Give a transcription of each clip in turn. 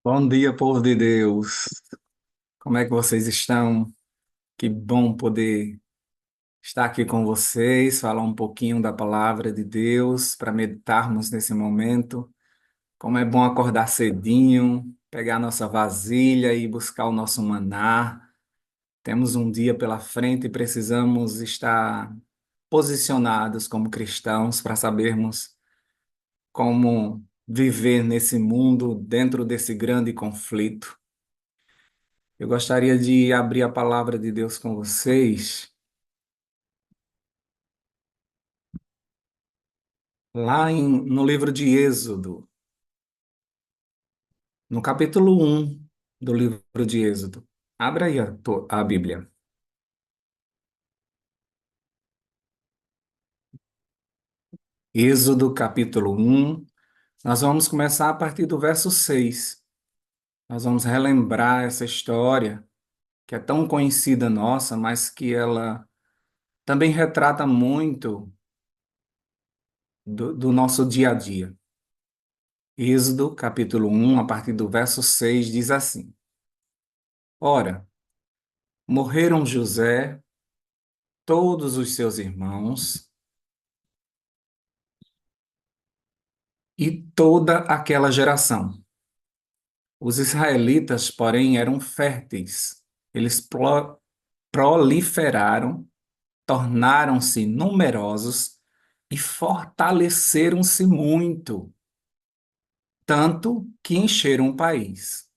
Bom dia, povo de Deus. Como é que vocês estão? Que bom poder estar aqui com vocês, falar um pouquinho da palavra de Deus para meditarmos nesse momento. Como é bom acordar cedinho, pegar nossa vasilha e buscar o nosso maná. Temos um dia pela frente e precisamos estar posicionados como cristãos para sabermos como viver nesse mundo dentro desse grande conflito. Eu gostaria de abrir a palavra de Deus com vocês, no livro de Êxodo, no capítulo 1 do livro de Êxodo. Abra aí a Bíblia. Êxodo, capítulo 1. Nós vamos começar a partir do verso 6. Nós vamos relembrar essa história, que é tão conhecida nossa, mas que ela também retrata muito do nosso dia a dia. Êxodo, capítulo 1, a partir do verso 6, diz assim: Ora, morreram José, todos os seus irmãos e toda aquela geração. Os israelitas, porém, eram férteis. Eles proliferaram, tornaram-se numerosos e fortaleceram-se muito, tanto que encheram o país.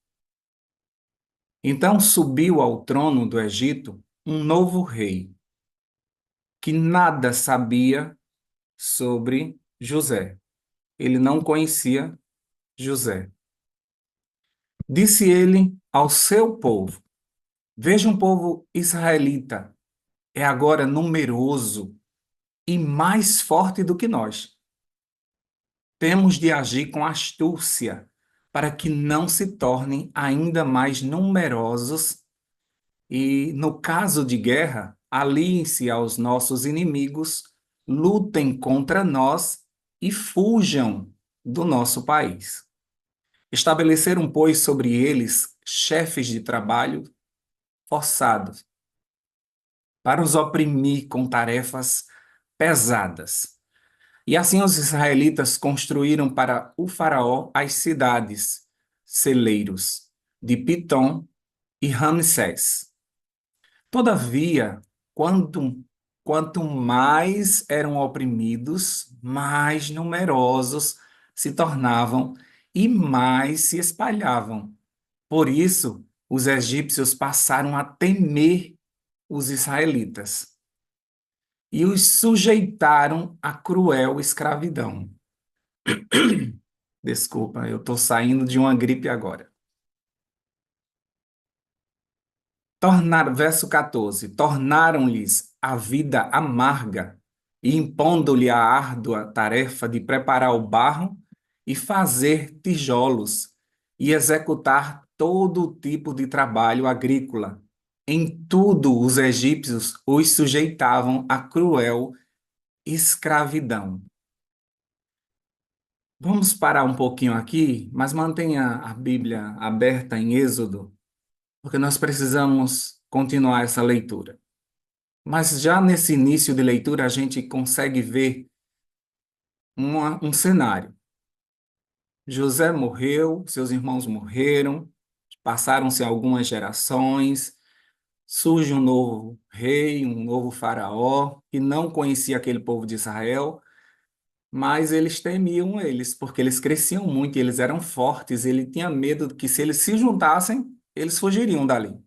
Então subiu ao trono do Egito um novo rei, que nada sabia sobre José. Ele não conhecia José. Disse ele ao seu povo: Veja, um povo israelita é agora numeroso e mais forte do que nós. Temos de agir com astúcia para que não se tornem ainda mais numerosos e, no caso de guerra, aliem-se aos nossos inimigos, lutem contra nós e fujam do nosso país. Estabeleceram, pois, sobre eles chefes de trabalho forçados para os oprimir com tarefas pesadas. E assim os israelitas construíram para o faraó as cidades, celeiros de Pitom e Ramsés. Todavia, quanto mais eram oprimidos, mais numerosos se tornavam e mais se espalhavam. Por isso, os egípcios passaram a temer os israelitas e os sujeitaram à cruel escravidão. Desculpa, eu estou saindo de uma gripe agora. Verso 14: Tornaram-lhes a vida amarga e impondo-lhe a árdua tarefa de preparar o barro e fazer tijolos e executar todo tipo de trabalho agrícola. Em tudo os egípcios os sujeitavam à cruel escravidão. Vamos parar um pouquinho aqui, mas mantenha a Bíblia aberta em Êxodo, porque nós precisamos continuar essa leitura. Mas já nesse início de leitura, a gente consegue ver um cenário. José morreu, seus irmãos morreram, passaram-se algumas gerações, surge um novo rei, um novo faraó, que não conhecia aquele povo de Israel, mas eles temiam eles, porque eles cresciam muito, eles eram fortes, ele tinha medo que se eles se juntassem, eles fugiriam dali.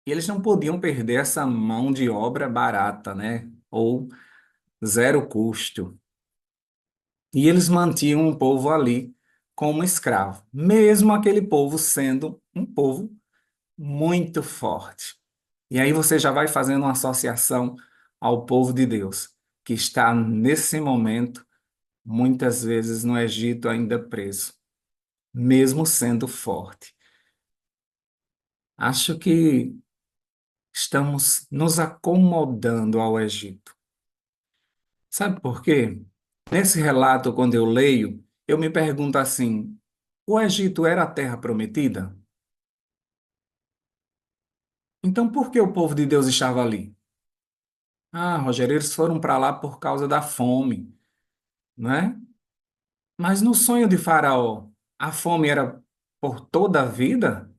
E eles não podiam perder essa mão de obra barata, né? Ou zero custo. E eles mantinham o povo ali como escravo, mesmo aquele povo sendo um povo muito forte. E aí você já vai fazendo uma associação ao povo de Deus, que está nesse momento, muitas vezes no Egito ainda preso, mesmo sendo forte. Acho que estamos nos acomodando ao Egito. Sabe por quê? Nesse relato, quando eu leio, eu me pergunto assim: O Egito era a terra prometida? Então por que o povo de Deus estava ali? Ah, Rogério, eles foram para lá por causa da fome, não é? Mas no sonho de Faraó, a fome era por toda a vida?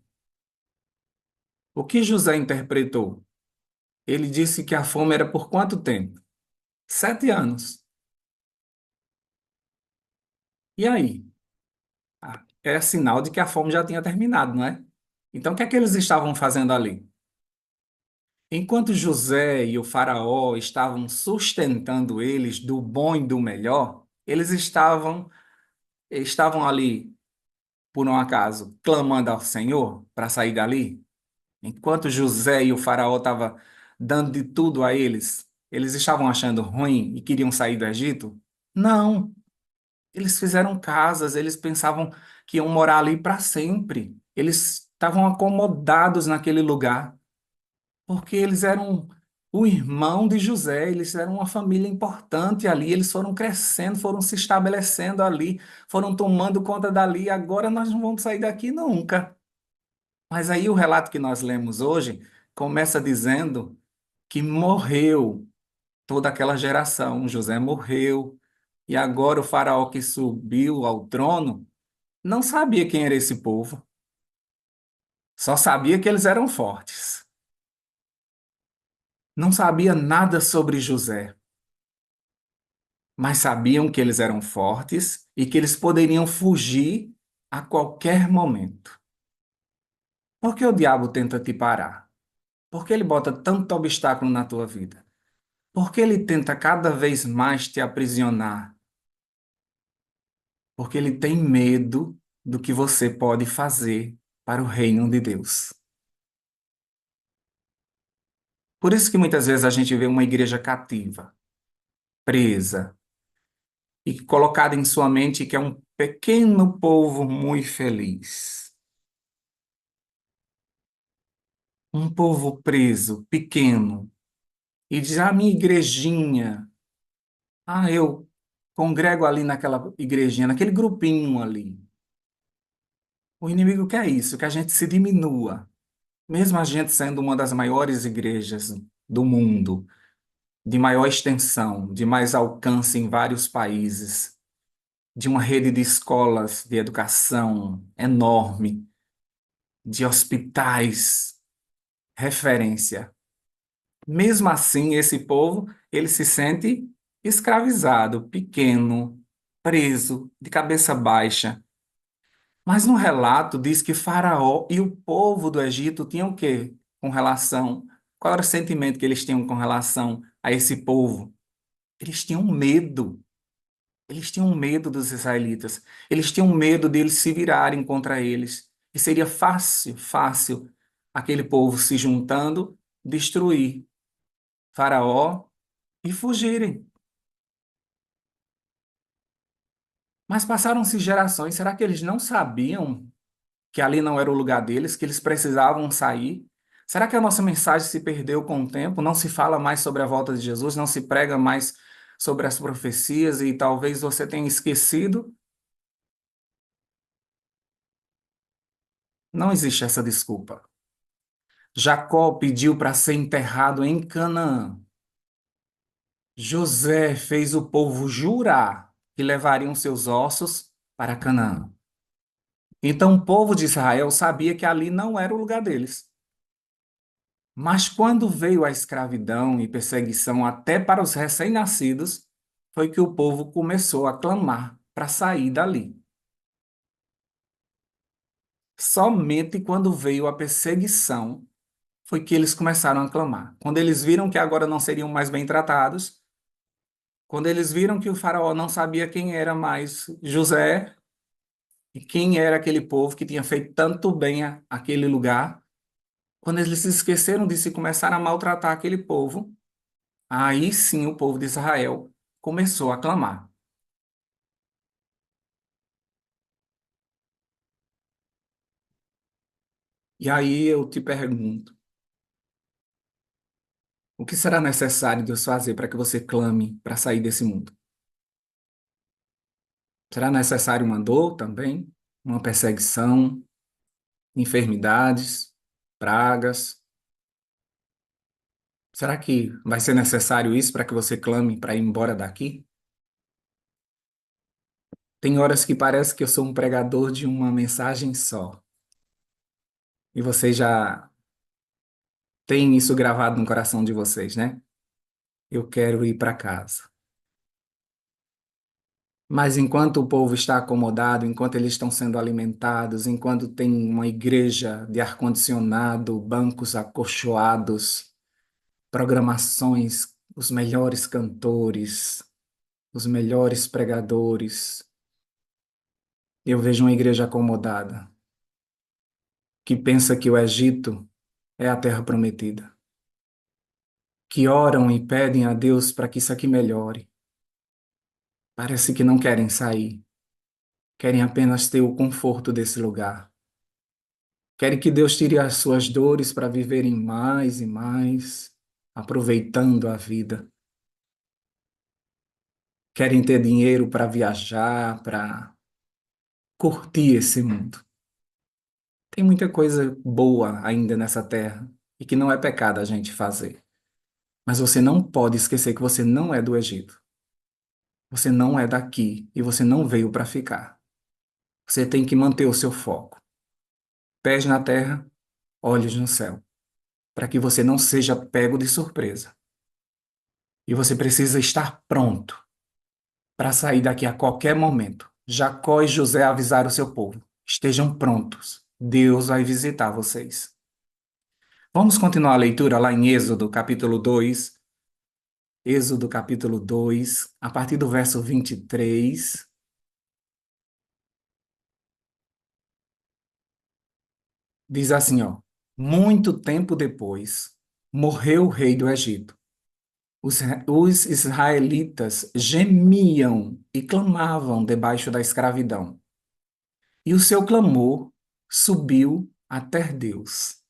O que José interpretou? Ele disse que a fome era por quanto tempo? 7 anos. E aí? Ah, é sinal de que a fome já tinha terminado, não é? Então, o que é que eles estavam fazendo ali? Enquanto José e o faraó estavam sustentando eles do bom e do melhor, eles estavam ali, por um acaso, clamando ao Senhor para sair dali. Enquanto José e o faraó estavam dando de tudo a eles, eles estavam achando ruim e queriam sair do Egito? Não, eles fizeram casas, eles pensavam que iam morar ali para sempre. Eles estavam acomodados naquele lugar, porque eles eram o irmão de José, eles eram uma família importante ali, eles foram crescendo, foram se estabelecendo ali, foram tomando conta dali, e agora nós não vamos sair daqui nunca. Mas aí o relato que nós lemos hoje começa dizendo que morreu toda aquela geração. José morreu, e agora o faraó que subiu ao trono não sabia quem era esse povo, só sabia que eles eram fortes. Não sabia nada sobre José, mas sabiam que eles eram fortes e que eles poderiam fugir a qualquer momento. Por que o diabo tenta te parar? Por que ele bota tanto obstáculo na tua vida? Por que ele tenta cada vez mais te aprisionar? Porque ele tem medo do que você pode fazer para o reino de Deus. Por isso que muitas vezes a gente vê uma igreja cativa, presa, e colocada em sua mente que é um pequeno povo muito feliz. Um povo preso, pequeno, e diz: ah, minha igrejinha, ah, eu congrego ali naquela igrejinha, naquele grupinho ali. O inimigo quer isso, que a gente se diminua, mesmo a gente sendo uma das maiores igrejas do mundo, de maior extensão, de mais alcance em vários países, de uma rede de escolas de educação enorme, de hospitais, referência. Mesmo assim, esse povo, ele se sente escravizado, pequeno, preso, de cabeça baixa. Mas no relato diz que Faraó e o povo do Egito tinham o quê com relação? Qual era o sentimento que eles tinham com relação a esse povo? Eles tinham medo. Eles tinham medo dos israelitas. Eles tinham medo deles se virarem contra eles. E seria fácil, fácil, aquele povo se juntando, destruir Faraó e fugirem. Mas passaram-se gerações, será que eles não sabiam que ali não era o lugar deles, que eles precisavam sair? Será que a nossa mensagem se perdeu com o tempo? Não se fala mais sobre a volta de Jesus, não se prega mais sobre as profecias e talvez você tenha esquecido? Não existe essa desculpa. Jacó pediu para ser enterrado em Canaã. José fez o povo jurar que levariam seus ossos para Canaã. Então o povo de Israel sabia que ali não era o lugar deles. Mas quando veio a escravidão e perseguição até para os recém-nascidos, foi que o povo começou a clamar para sair dali. Somente quando veio a perseguição foi que eles começaram a clamar. Quando eles viram que agora não seriam mais bem tratados, quando eles viram que o faraó não sabia quem era mais José e quem era aquele povo que tinha feito tanto bem àquele lugar, quando eles se esqueceram disso e começaram a maltratar aquele povo, aí sim o povo de Israel começou a clamar. E aí eu te pergunto, o que será necessário Deus fazer para que você clame para sair desse mundo? Será necessário uma dor também? uma perseguição, enfermidades, pragas. Será que vai ser necessário isso para que você clame para ir embora daqui? Tem horas que parece que eu sou um pregador de uma mensagem só. E vocês já têm isso gravado no coração de vocês, né? Eu quero ir para casa. Mas enquanto o povo está acomodado, enquanto eles estão sendo alimentados, enquanto tem uma igreja de ar-condicionado, bancos acolchoados, programações, os melhores cantores, os melhores pregadores, eu vejo uma igreja acomodada, que pensa que o Egito é a terra prometida, que oram e pedem a Deus para que isso aqui melhore. Parece que não querem sair, querem apenas ter o conforto desse lugar. Querem que Deus tire as suas dores para viverem mais e mais, aproveitando a vida. Querem ter dinheiro para viajar, para curtir esse mundo. Tem muita coisa boa ainda nessa terra e que não é pecado a gente fazer. Mas você não pode esquecer que você não é do Egito. Você não é daqui e você não veio para ficar. Você tem que manter o seu foco. Pés na terra, olhos no céu, para que você não seja pego de surpresa. E você precisa estar pronto para sair daqui a qualquer momento. Jacó e José avisaram o seu povo: estejam prontos, Deus vai visitar vocês. Vamos continuar a leitura lá em Êxodo, capítulo 2. Êxodo, capítulo 2, a partir do verso 23. Diz assim, ó: muito tempo depois, morreu o rei do Egito. Os israelitas gemiam e clamavam debaixo da escravidão. E o seu clamor subiu até Deus.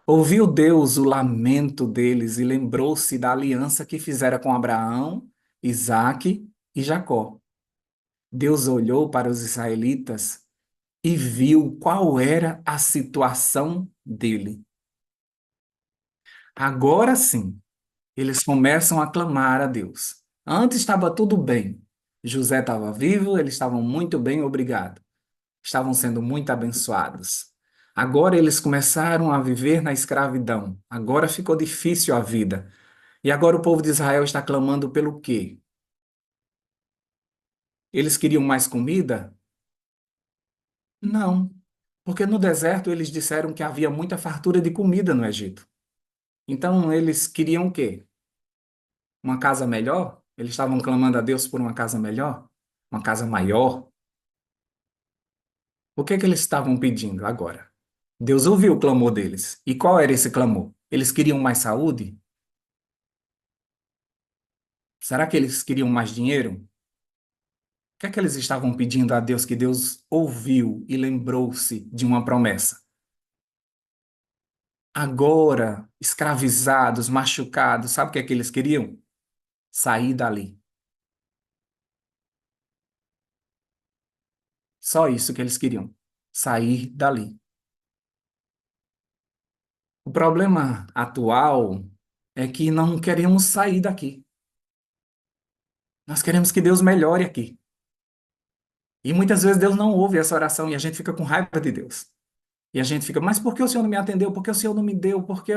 Ouviu Deus o lamento deles e lembrou-se da aliança que fizera com Abraão, Isaque e Jacó. Deus olhou para os israelitas e viu qual era a situação dele. Agora sim, eles começam a clamar a Deus. Antes estava tudo bem. José estava vivo, eles estavam muito bem, obrigado. Estavam sendo muito abençoados. Agora eles começaram a viver na escravidão. Agora ficou difícil a vida. E agora o povo de Israel está clamando pelo quê? Eles queriam mais comida? Não, porque no deserto eles disseram que havia muita fartura de comida no Egito. Então eles queriam o quê? Uma casa melhor? Eles estavam clamando a Deus por uma casa melhor? Uma casa maior? O que é que eles estavam pedindo agora? Deus ouviu o clamor deles. E qual era esse clamor? Eles queriam mais saúde? Será que eles queriam mais dinheiro? O que é que eles estavam pedindo a Deus que Deus ouviu e lembrou-se de uma promessa? Agora, escravizados, machucados, sabe o que é que eles queriam? Sair dali. Só isso que eles queriam. Sair dali. O problema atual é que não queremos sair daqui. Nós queremos que Deus melhore aqui. E muitas vezes Deus não ouve essa oração e a gente fica com raiva de Deus. E a gente fica, mas por que o Senhor não me atendeu? Por que o Senhor não me deu? Por que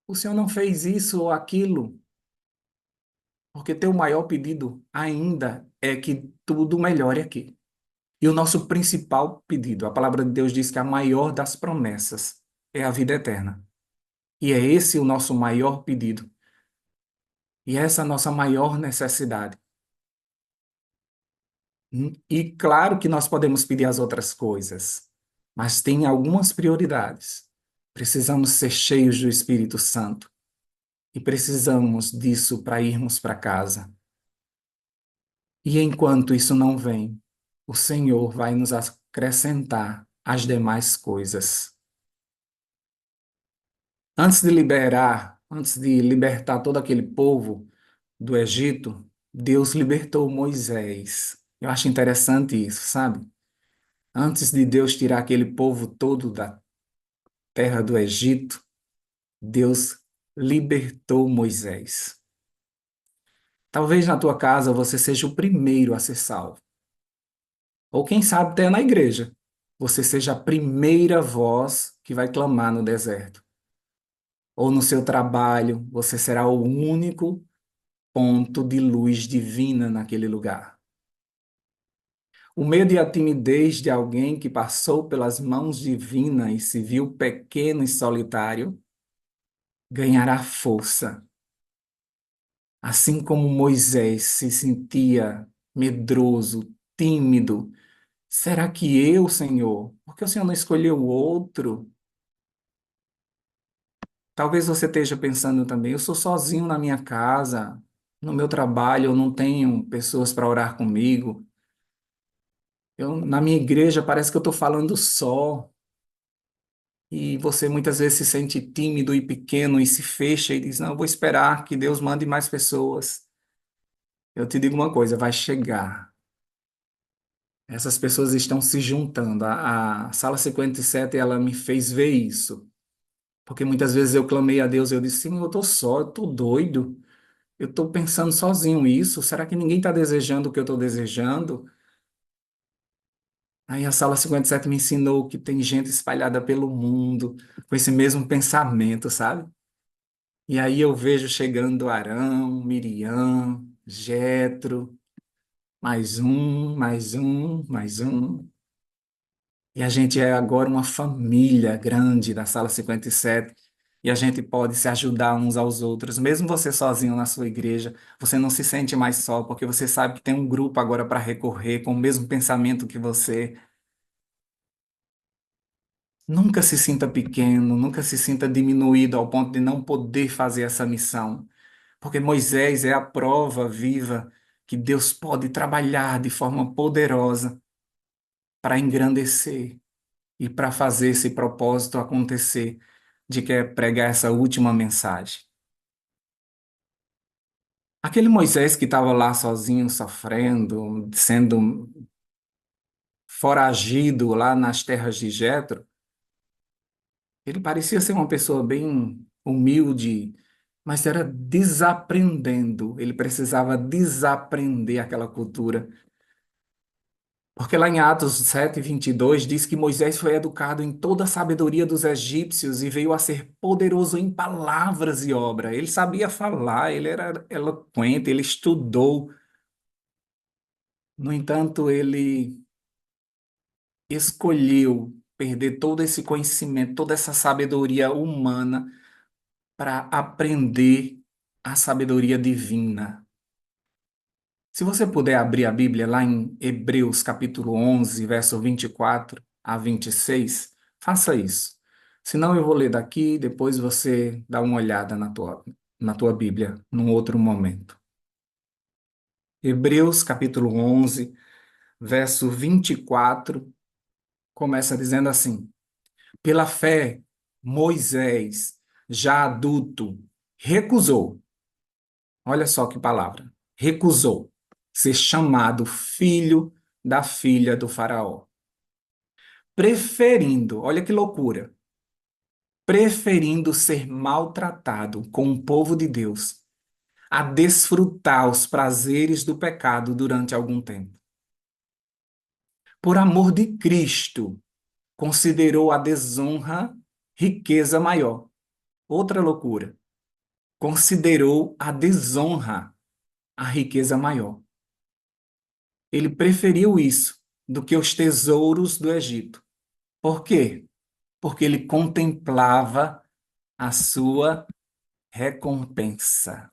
o Senhor não fez isso ou aquilo? Porque teu maior pedido ainda é que tudo melhore aqui. E o nosso principal pedido, a palavra de Deus diz que a maior das promessas é a vida eterna. E é esse o nosso maior pedido. E essa é a nossa maior necessidade. E claro que nós podemos pedir as outras coisas, mas tem algumas prioridades. Precisamos ser cheios do Espírito Santo e precisamos disso para irmos para casa. E enquanto isso não vem, o Senhor vai nos acrescentar as demais coisas. Antes de libertar todo aquele povo do Egito, Deus libertou Moisés. Eu acho interessante isso, sabe? Antes de Deus tirar aquele povo todo da terra do Egito, Deus libertou Moisés. Talvez na tua casa você seja o primeiro a ser salvo. Ou quem sabe até na igreja. Você seja a primeira voz que vai clamar no deserto. Ou no seu trabalho, você será o único ponto de luz divina naquele lugar. O medo e a timidez de alguém que passou pelas mãos divinas e se viu pequeno e solitário ganhará força. Assim como Moisés se sentia medroso, tímido. Será que eu, Senhor? Porque o Senhor não escolheu outro? Talvez você esteja pensando também, eu sou sozinho na minha casa, no meu trabalho, eu não tenho pessoas para orar comigo. Na minha igreja parece que eu estou falando só. E você muitas vezes se sente tímido e pequeno e se fecha e diz, não, eu vou esperar que Deus mande mais pessoas. Eu te digo uma coisa, vai chegar. Essas pessoas estão se juntando. A Sala 57, ela me fez ver isso. Porque muitas vezes eu clamei a Deus, eu disse, sim, eu estou só, eu estou doido. Eu estou pensando sozinho isso. Será que ninguém está desejando o que eu estou desejando? Aí a Sala 57 me ensinou que tem gente espalhada pelo mundo com esse mesmo pensamento, sabe? E aí eu vejo chegando Arão, Miriam, Jetro, mais um, mais um, mais um. E a gente é agora uma família grande da Sala 57. E a gente pode se ajudar uns aos outros. Mesmo você sozinho na sua igreja, você não se sente mais só, porque você sabe que tem um grupo agora para recorrer com o mesmo pensamento que você. Nunca se sinta pequeno, nunca se sinta diminuído ao ponto de não poder fazer essa missão. Porque Moisés é a prova viva que Deus pode trabalhar de forma poderosa para engrandecer e para fazer esse propósito acontecer, de que é pregar essa última mensagem. Aquele Moisés que estava lá sozinho, sofrendo, sendo foragido lá nas terras de Jetro, ele parecia ser uma pessoa bem humilde, mas era desaprendendo. Ele precisava desaprender aquela cultura. Porque lá em Atos 7:22 diz que Moisés foi educado em toda a sabedoria dos egípcios e veio a ser poderoso em palavras e obra. Ele sabia falar, ele era eloquente, ele estudou. No entanto, ele escolheu perder todo esse conhecimento, toda essa sabedoria humana para aprender a sabedoria divina. Se você puder abrir a Bíblia lá em Hebreus capítulo 11, verso 24 a 26, faça isso. Senão eu vou ler daqui, depois você dá uma olhada na tua Bíblia, num outro momento. Hebreus capítulo 11, verso 24, começa dizendo assim: Pela fé, Moisés, já adulto, recusou, olha só que palavra, recusou ser chamado filho da filha do Faraó, preferindo, olha que loucura, preferindo ser maltratado com o povo de Deus a desfrutar os prazeres do pecado durante algum tempo. Por amor de Cristo, considerou a desonra riqueza maior. Outra loucura. Considerou a desonra a riqueza maior. Ele preferiu isso do que os tesouros do Egito. Por quê? Porque ele contemplava a sua recompensa.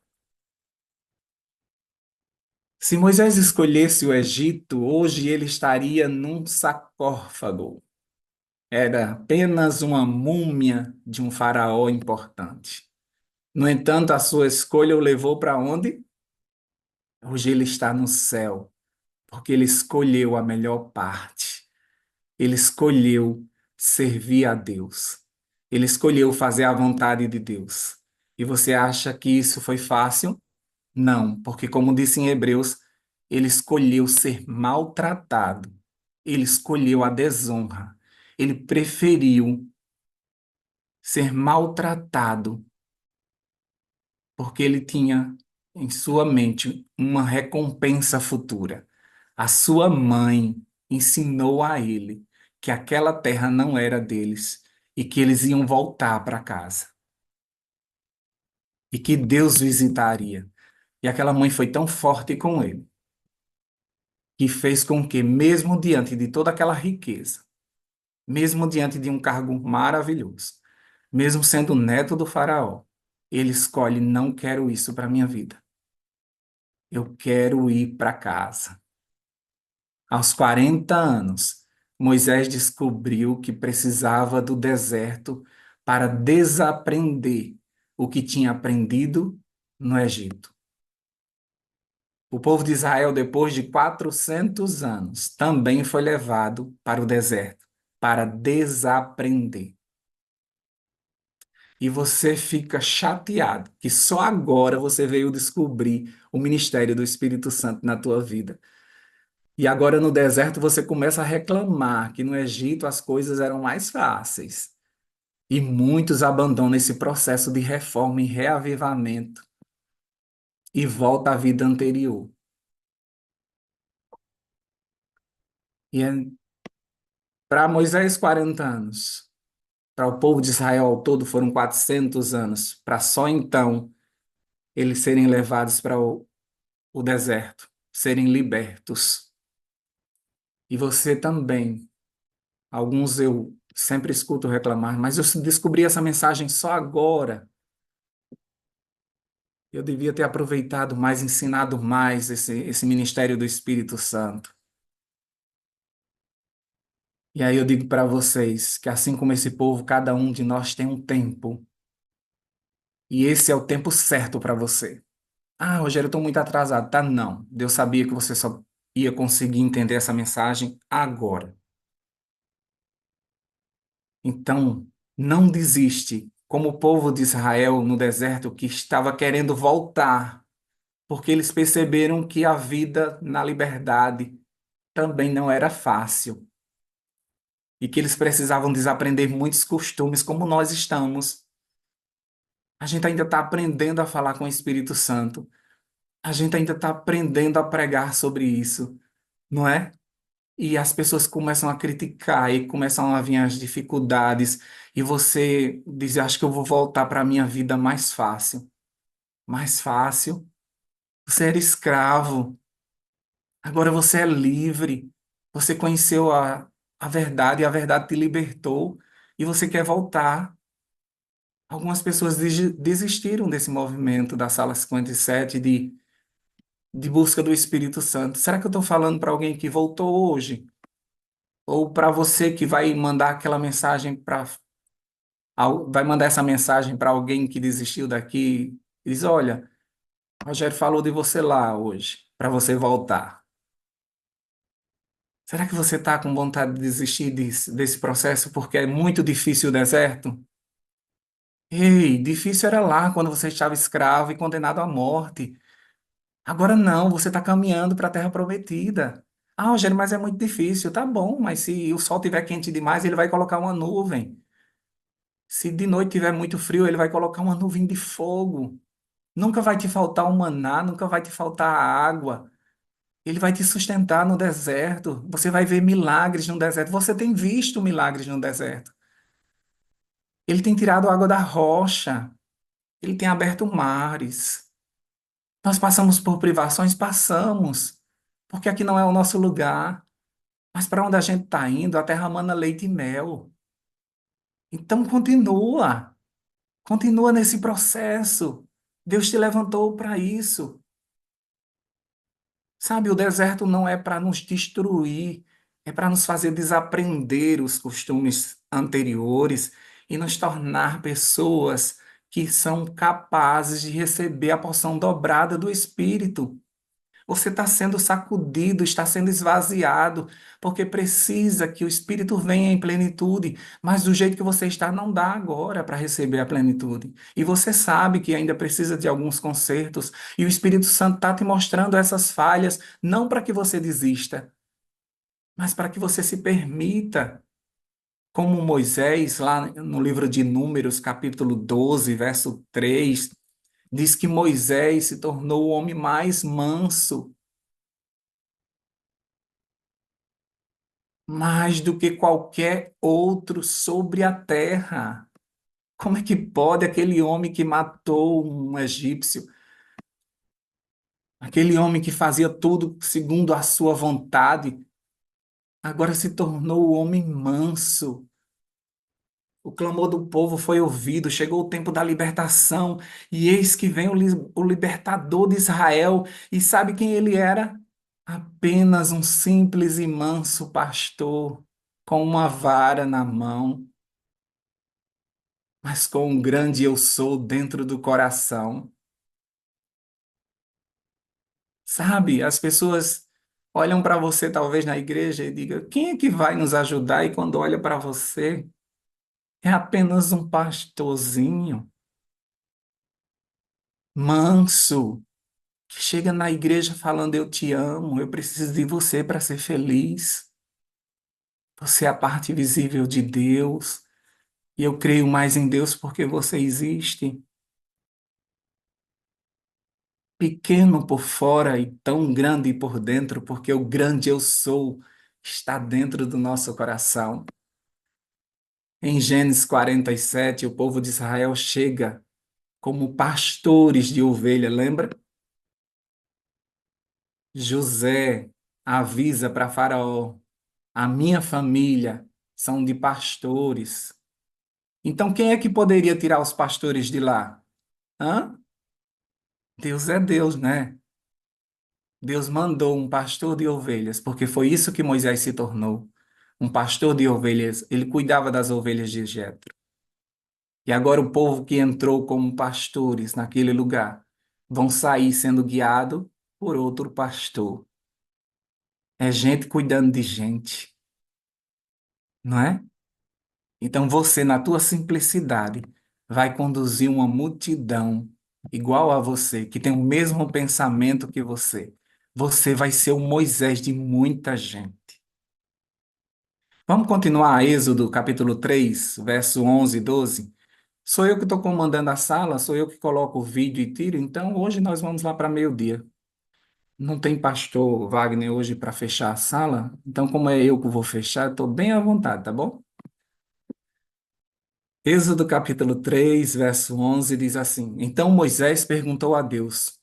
Se Moisés escolhesse o Egito, hoje ele estaria num sarcófago. Era apenas uma múmia de um faraó importante. No entanto, a sua escolha o levou para onde? Hoje ele está no céu, porque ele escolheu a melhor parte. Ele escolheu servir a Deus. Ele escolheu fazer a vontade de Deus. E você acha que isso foi fácil? Não, porque como disse em Hebreus, ele escolheu ser maltratado Ele escolheu a desonra. Ele preferiu ser maltratado, porque ele tinha em sua mente uma recompensa futura. A sua mãe ensinou a ele que aquela terra não era deles e que eles iam voltar para casa e que Deus visitaria. E aquela mãe foi tão forte com ele que fez com que, mesmo diante de toda aquela riqueza, mesmo diante de um cargo maravilhoso, mesmo sendo neto do faraó, ele escolhe: não quero isso para minha vida. Eu quero ir para casa. Aos 40 anos, Moisés descobriu que precisava do deserto para desaprender o que tinha aprendido no Egito. O povo de Israel, depois de 400 anos, também foi levado para o deserto para desaprender. E você fica chateado que só agora você veio descobrir o ministério do Espírito Santo na tua vida. E agora no deserto você começa a reclamar que no Egito as coisas eram mais fáceis. E muitos abandonam esse processo de reforma e reavivamento e volta à vida anterior. E para Moisés, 40 anos. Para o povo de Israel ao todo foram 400 anos, para só então eles serem levados para o deserto, serem libertos. E você também. Alguns eu sempre escuto reclamar, mas eu descobri essa mensagem só agora. Eu devia ter aproveitado mais, ensinado mais esse ministério do Espírito Santo. E aí eu digo para vocês que assim como esse povo, cada um de nós tem um tempo. E esse é o tempo certo para você. Ah, Rogério, eu estou muito atrasado. Tá, não. Deus sabia que você só ia conseguir entender essa mensagem agora. Então, não desiste, como o povo de Israel no deserto que estava querendo voltar, porque eles perceberam que a vida na liberdade também não era fácil e que eles precisavam desaprender muitos costumes, como nós estamos. A gente ainda está aprendendo a falar com o Espírito Santo. A gente ainda está aprendendo a pregar sobre isso, não é? E as pessoas começam a criticar e começam a vir as dificuldades e você diz: acho que eu vou voltar para a minha vida mais fácil. Mais fácil? Você era escravo, agora você é livre. Você conheceu a verdade e a verdade te libertou e você quer voltar. Algumas pessoas desistiram desse movimento da Sala 57 de busca do Espírito Santo. Será que eu estou falando para alguém que voltou hoje? Ou para você que vai mandar aquela mensagem para vai mandar essa mensagem para alguém que desistiu daqui? Diz: olha, o Rogério falou de você lá hoje, para você voltar. Será que você está com vontade de desistir desse processo porque é muito difícil o deserto? Ei, difícil era lá quando você estava escravo e condenado à morte. Agora não, você está caminhando para a terra prometida. Ah, Rogério, mas é muito difícil. Tá bom, mas se o sol estiver quente demais, ele vai colocar uma nuvem. Se de noite tiver muito frio, ele vai colocar uma nuvem de fogo. Nunca vai te faltar o maná, nunca vai te faltar a água. Ele vai te sustentar no deserto. Você vai ver milagres no deserto. Você tem visto milagres no deserto. Ele tem tirado a água da rocha. Ele tem aberto mares. Nós passamos por privações? Passamos. Porque aqui não é o nosso lugar. Mas para onde a gente está indo, a terra mana leite e mel. Então continua. Continua nesse processo. Deus te levantou para isso. Sabe, o deserto não é para nos destruir, é para nos fazer desaprender os costumes anteriores e nos tornar pessoas que são capazes de receber a porção dobrada do Espírito. Você está sendo sacudido, está sendo esvaziado, porque precisa que o Espírito venha em plenitude, mas do jeito que você está, não dá agora para receber a plenitude. E você sabe que ainda precisa de alguns consertos, e o Espírito Santo está te mostrando essas falhas, não para que você desista, mas para que você se permita, como Moisés, lá no livro de Números, capítulo 12, verso 3, diz que Moisés se tornou o homem mais manso, mais do que qualquer outro sobre a terra. Como é que pode aquele homem que matou um egípcio, aquele homem que fazia tudo segundo a sua vontade, agora se tornou o homem manso? O clamor do povo foi ouvido, chegou o tempo da libertação, e eis que vem o libertador de Israel, e sabe quem ele era? Apenas um simples e manso pastor, com uma vara na mão, mas com um grande eu sou dentro do coração. Sabe, as pessoas olham para você, talvez na igreja, e digam: quem é que vai nos ajudar? E quando olha para você, é apenas um pastorzinho manso, que chega na igreja falando: eu te amo, eu preciso de você para ser feliz. Você é a parte visível de Deus, e eu creio mais em Deus porque você existe. Pequeno por fora e tão grande por dentro, porque o grande eu sou está dentro do nosso coração. Em Gênesis 47, o povo de Israel chega como pastores de ovelha, lembra? José avisa para Faraó: a minha família são de pastores. Então, quem é que poderia tirar os pastores de lá? Hã? Deus é Deus, né? Deus mandou um pastor de ovelhas, porque foi isso que Moisés se tornou. Um pastor de ovelhas. Ele cuidava das ovelhas de Jetro. E agora o povo que entrou como pastores naquele lugar vão sair sendo guiado por outro pastor. É gente cuidando de gente, não é? Então você, na tua simplicidade, vai conduzir uma multidão igual a você, que tem o mesmo pensamento que você. Você vai ser o Moisés de muita gente. Vamos continuar Êxodo capítulo 3, verso 11 e 12. Sou eu que estou comandando a sala, sou eu que coloco o vídeo e tiro, então hoje nós vamos lá para meio-dia. Não tem pastor Wagner hoje para fechar a sala, então como é eu que vou fechar, estou bem à vontade, tá bom? Êxodo capítulo 3, verso 11 diz assim: Então Moisés perguntou a Deus: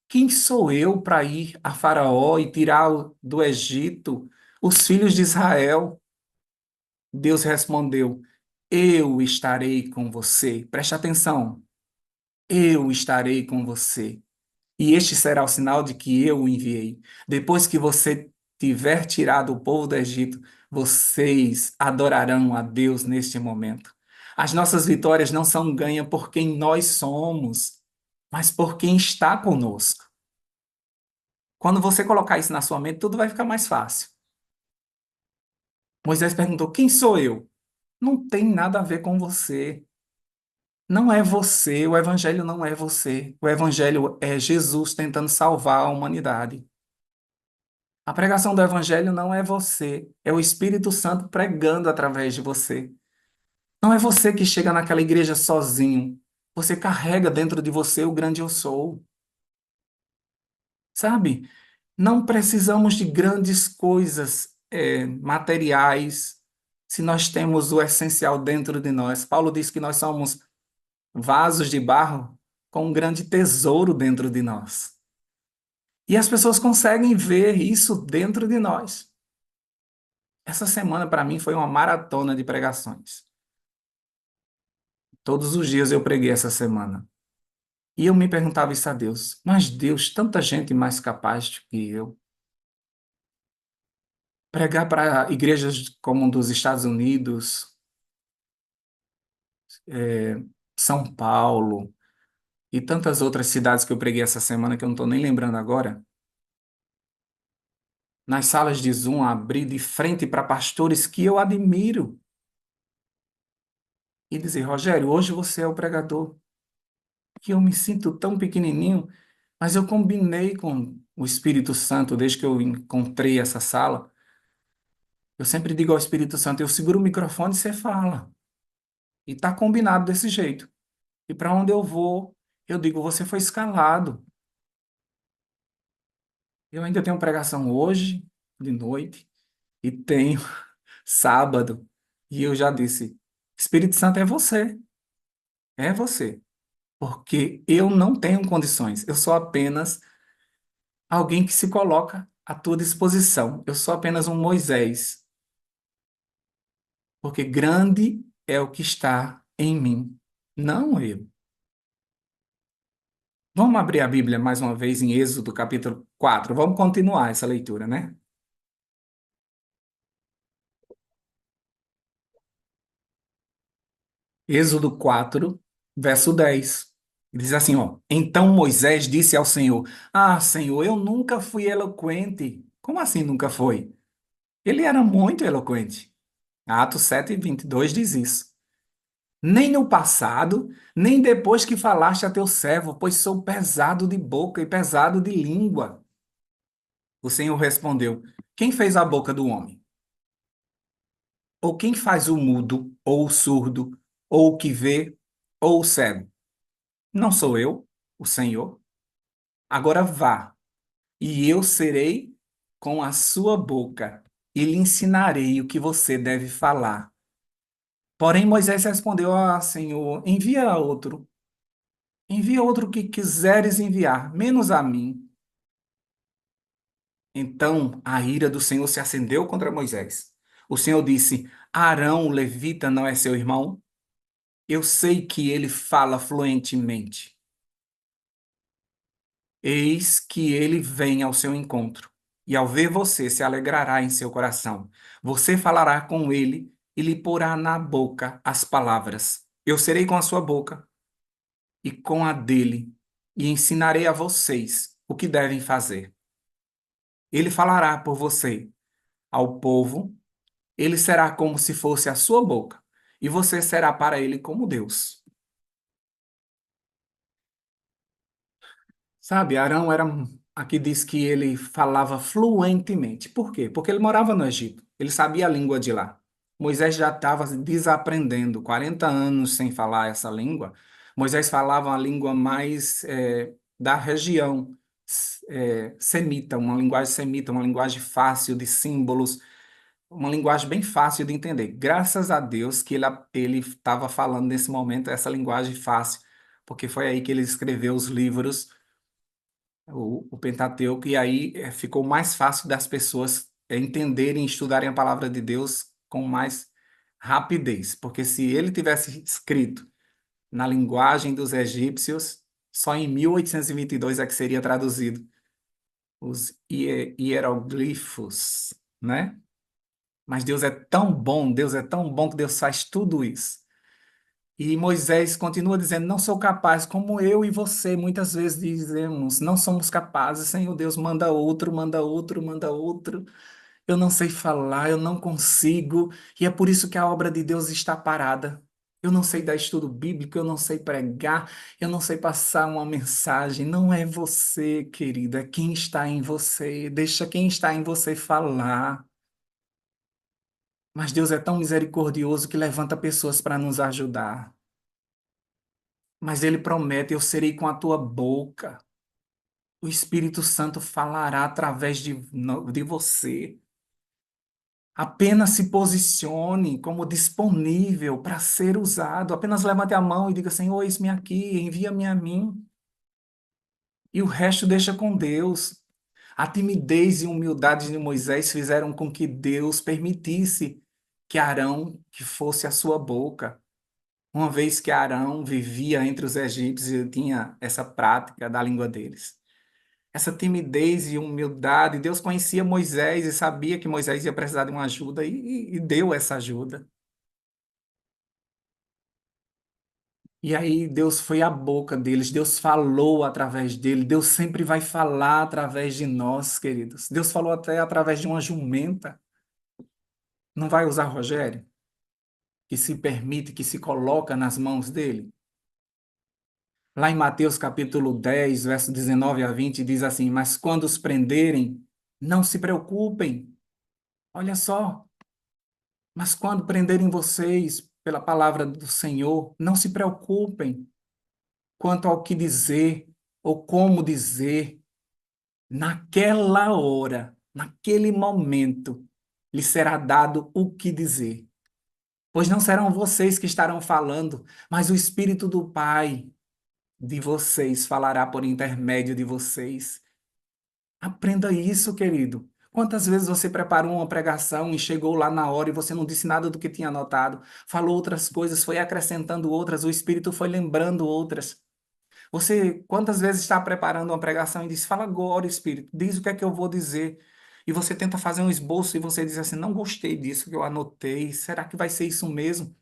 quem sou eu para ir a Faraó e tirar do Egito os filhos de Israel? Deus respondeu: eu estarei com você. Preste atenção. Eu estarei com você. E este será o sinal de que eu o enviei. Depois que você tiver tirado o povo do Egito, vocês adorarão a Deus neste momento. As nossas vitórias não são ganhas por quem nós somos, mas por quem está conosco. Quando você colocar isso na sua mente, tudo vai ficar mais fácil. Moisés perguntou: quem sou eu? Não tem nada a ver com você. Não é você, o evangelho não é você. O evangelho é Jesus tentando salvar a humanidade. A pregação do evangelho não é você, é o Espírito Santo pregando através de você. Não é você que chega naquela igreja sozinho. Você carrega dentro de você o grande eu sou. Sabe? Não precisamos de grandes coisas materiais se nós temos o essencial dentro de nós. Paulo diz que nós somos vasos de barro com um grande tesouro dentro de nós. E as pessoas conseguem ver isso dentro de nós. Essa semana, para mim, foi uma maratona de pregações. Todos os dias eu preguei essa semana. E eu me perguntava isso a Deus: mas Deus, tanta gente mais capaz do que eu. Pregar para igrejas como dos Estados Unidos, São Paulo e tantas outras cidades que eu preguei essa semana que eu não estou nem lembrando agora. Nas salas de Zoom, abri de frente para pastores que eu admiro e dizer: Rogério, hoje você é o pregador. Que eu me sinto tão pequenininho, mas eu combinei com o Espírito Santo desde que eu encontrei essa sala. Eu sempre digo ao Espírito Santo, eu seguro o microfone e você fala. E tá combinado desse jeito. E para onde eu vou, eu digo, você foi escalado. Eu ainda tenho pregação hoje, de noite, e tenho sábado. E eu já disse, Espírito Santo é você. É você. Porque eu não tenho condições. Eu sou apenas alguém que se coloca à tua disposição. Eu sou apenas um Moisés. Porque grande é o que está em mim, não eu. Vamos abrir a Bíblia mais uma vez em Êxodo capítulo 4. Vamos continuar essa leitura, né? Êxodo 4, verso 10. Diz assim, ó: Então Moisés disse ao Senhor: Ah, Senhor, eu nunca fui eloquente. Como assim nunca foi? Ele era muito eloquente. Atos 7:22 diz isso. Nem no passado, nem depois que falaste a teu servo, pois sou pesado de boca e pesado de língua. O Senhor respondeu: Quem fez a boca do homem? Ou quem faz o mudo, ou o surdo, ou o que vê, ou o cego? Não sou eu, o Senhor? Agora vá, e eu serei com a sua boca, e lhe ensinarei o que você deve falar. Porém, Moisés respondeu: Ah, Senhor, envia outro que quiseres enviar, menos a mim. Então a ira do Senhor se acendeu contra Moisés. O Senhor disse: Arão, o levita, não é seu irmão? Eu sei que ele fala fluentemente. Eis que ele vem ao seu encontro, e ao ver você se alegrará em seu coração. Você falará com ele e lhe porá na boca as palavras. Eu serei com a sua boca e com a dele, e ensinarei a vocês o que devem fazer. Ele falará por você ao povo, ele será como se fosse a sua boca, e você será para ele como Deus. Sabe, Arão era. Aqui diz que ele falava fluentemente. Por quê? Porque ele morava no Egito. Ele sabia a língua de lá. Moisés já estava desaprendendo, 40 anos sem falar essa língua. Moisés falava a língua mais da região semita, uma linguagem fácil de símbolos, uma linguagem bem fácil de entender. Graças a Deus que ele estava falando nesse momento essa linguagem fácil, porque foi aí que ele escreveu os livros, o Pentateuco, e aí ficou mais fácil das pessoas entenderem e estudarem a palavra de Deus com mais rapidez, porque se ele tivesse escrito na linguagem dos egípcios, só em 1822 é que seria traduzido os hieroglifos, né? Mas Deus é tão bom que Deus faz tudo isso. E Moisés continua dizendo: Não sou capaz, como eu e você muitas vezes dizemos, não somos capazes. Senhor Deus, manda outro, manda outro, manda outro. Eu não sei falar, eu não consigo, e é por isso que a obra de Deus está parada. Eu não sei dar estudo bíblico, eu não sei pregar, eu não sei passar uma mensagem. Não é você, querida, é quem está em você. Deixa quem está em você falar. Mas Deus é tão misericordioso que levanta pessoas para nos ajudar. Mas ele promete: eu serei com a tua boca. O Espírito Santo falará através de você. Apenas se posicione como disponível para ser usado. Apenas levante a mão e diga: Senhor, eis-me aqui, envia-me a mim. E o resto deixa com Deus. A timidez e humildade de Moisés fizeram com que Deus permitisse que Arão que fosse a sua boca. Uma vez que Arão vivia entre os egípcios e tinha essa prática da língua deles. Essa timidez e humildade, Deus conhecia Moisés e sabia que Moisés ia precisar de uma ajuda e deu essa ajuda. E aí Deus foi à boca deles, Deus falou através dele, Deus sempre vai falar através de nós, queridos. Deus falou até através de uma jumenta. Não vai usar Rogério, que se permite, que se coloca nas mãos dele? Lá em Mateus capítulo 10, verso 19 a 20, diz assim: Mas quando os prenderem, não se preocupem. Olha só. Mas quando prenderem vocês pela palavra do Senhor, não se preocupem quanto ao que dizer ou como dizer. Naquela hora, naquele momento, lhe será dado o que dizer. Pois não serão vocês que estarão falando, mas o Espírito do Pai de vocês falará por intermédio de vocês. Aprenda isso, querido. Quantas vezes você preparou uma pregação e chegou lá na hora e você não disse nada do que tinha anotado, falou outras coisas, foi acrescentando outras, o Espírito foi lembrando outras. Você quantas vezes está preparando uma pregação e diz, fala agora, Espírito, diz o que é que eu vou dizer. E você tenta fazer um esboço e você diz assim, não gostei disso que eu anotei, será que vai ser isso mesmo?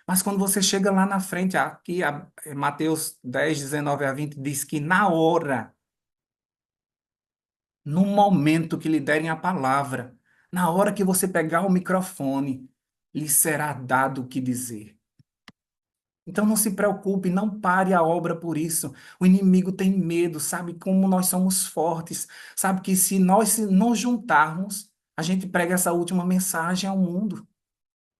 Mas quando você chega lá na frente, aqui, Mateus 10, 19 a 20, diz que na hora, no momento que lhe derem a palavra, na hora que você pegar o microfone, lhe será dado o que dizer. Então não se preocupe, não pare a obra por isso. O inimigo tem medo, sabe como nós somos fortes, sabe que se nos juntarmos, a gente prega essa última mensagem ao mundo,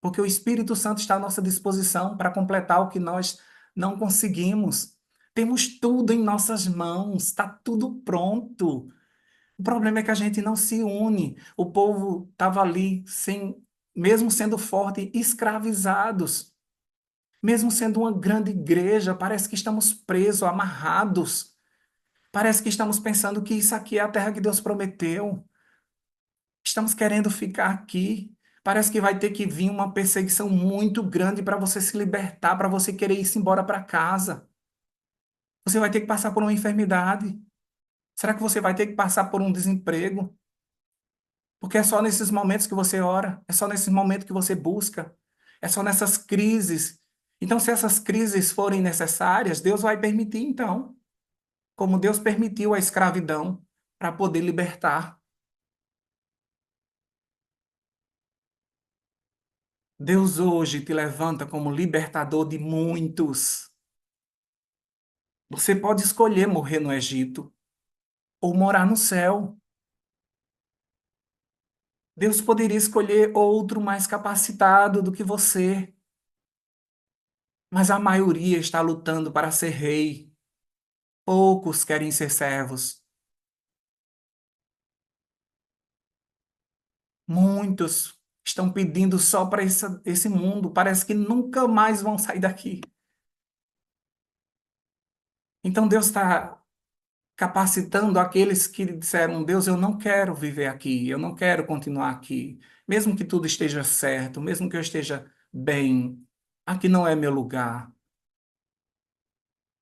porque o Espírito Santo está à nossa disposição para completar o que nós não conseguimos. Temos tudo em nossas mãos, está tudo pronto. O problema é que a gente não se une. O povo estava ali sem, mesmo sendo forte, escravizados. Mesmo sendo uma grande igreja, parece que estamos presos, amarrados. Parece que estamos pensando que isso aqui é a terra que Deus prometeu. Estamos querendo ficar aqui. Parece que vai ter que vir uma perseguição muito grande para você se libertar, para você querer ir embora para casa. Você vai ter que passar por uma enfermidade. Será que você vai ter que passar por um desemprego? Porque é só nesses momentos que você ora, é só nesses momentos que você busca, é só nessas crises. Então, se essas crises forem necessárias, Deus vai permitir, então. Como Deus permitiu a escravidão para poder libertar. Deus hoje te levanta como libertador de muitos. Você pode escolher morrer no Egito ou morar no céu. Deus poderia escolher outro mais capacitado do que você, mas a maioria está lutando para ser rei. Poucos querem ser servos. Muitos estão pedindo só para esse mundo. Parece que nunca mais vão sair daqui. Então Deus está capacitando aqueles que disseram: Deus, eu não quero viver aqui, eu não quero continuar aqui, mesmo que tudo esteja certo, mesmo que eu esteja bem, aqui não é meu lugar.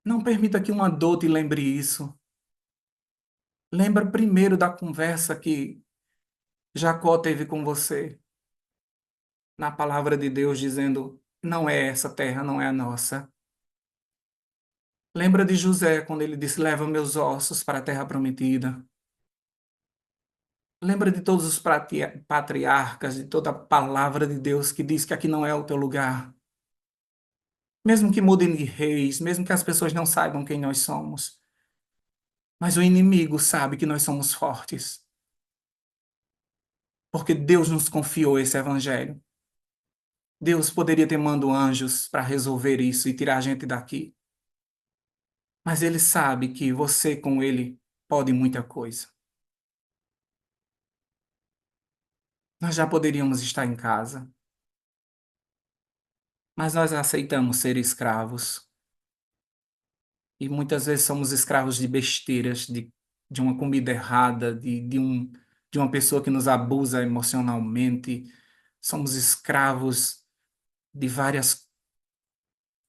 Não permita que uma dor te lembre isso. Lembra primeiro da conversa que Jacó teve com você, na palavra de Deus, dizendo: não é essa terra, não é a nossa. Lembra de José, quando ele disse: leva meus ossos para a terra prometida. Lembra de todos os patriarcas, de toda a palavra de Deus que diz que aqui não é o teu lugar. Mesmo que mudem de reis, mesmo que as pessoas não saibam quem nós somos, mas o inimigo sabe que nós somos fortes, porque Deus nos confiou esse evangelho. Deus poderia ter mandado anjos para resolver isso e tirar a gente daqui, mas ele sabe que você com ele pode muita coisa. Nós já poderíamos estar em casa, mas nós aceitamos ser escravos. E muitas vezes somos escravos de besteiras, de uma comida errada, de uma pessoa que nos abusa emocionalmente. Somos escravos de várias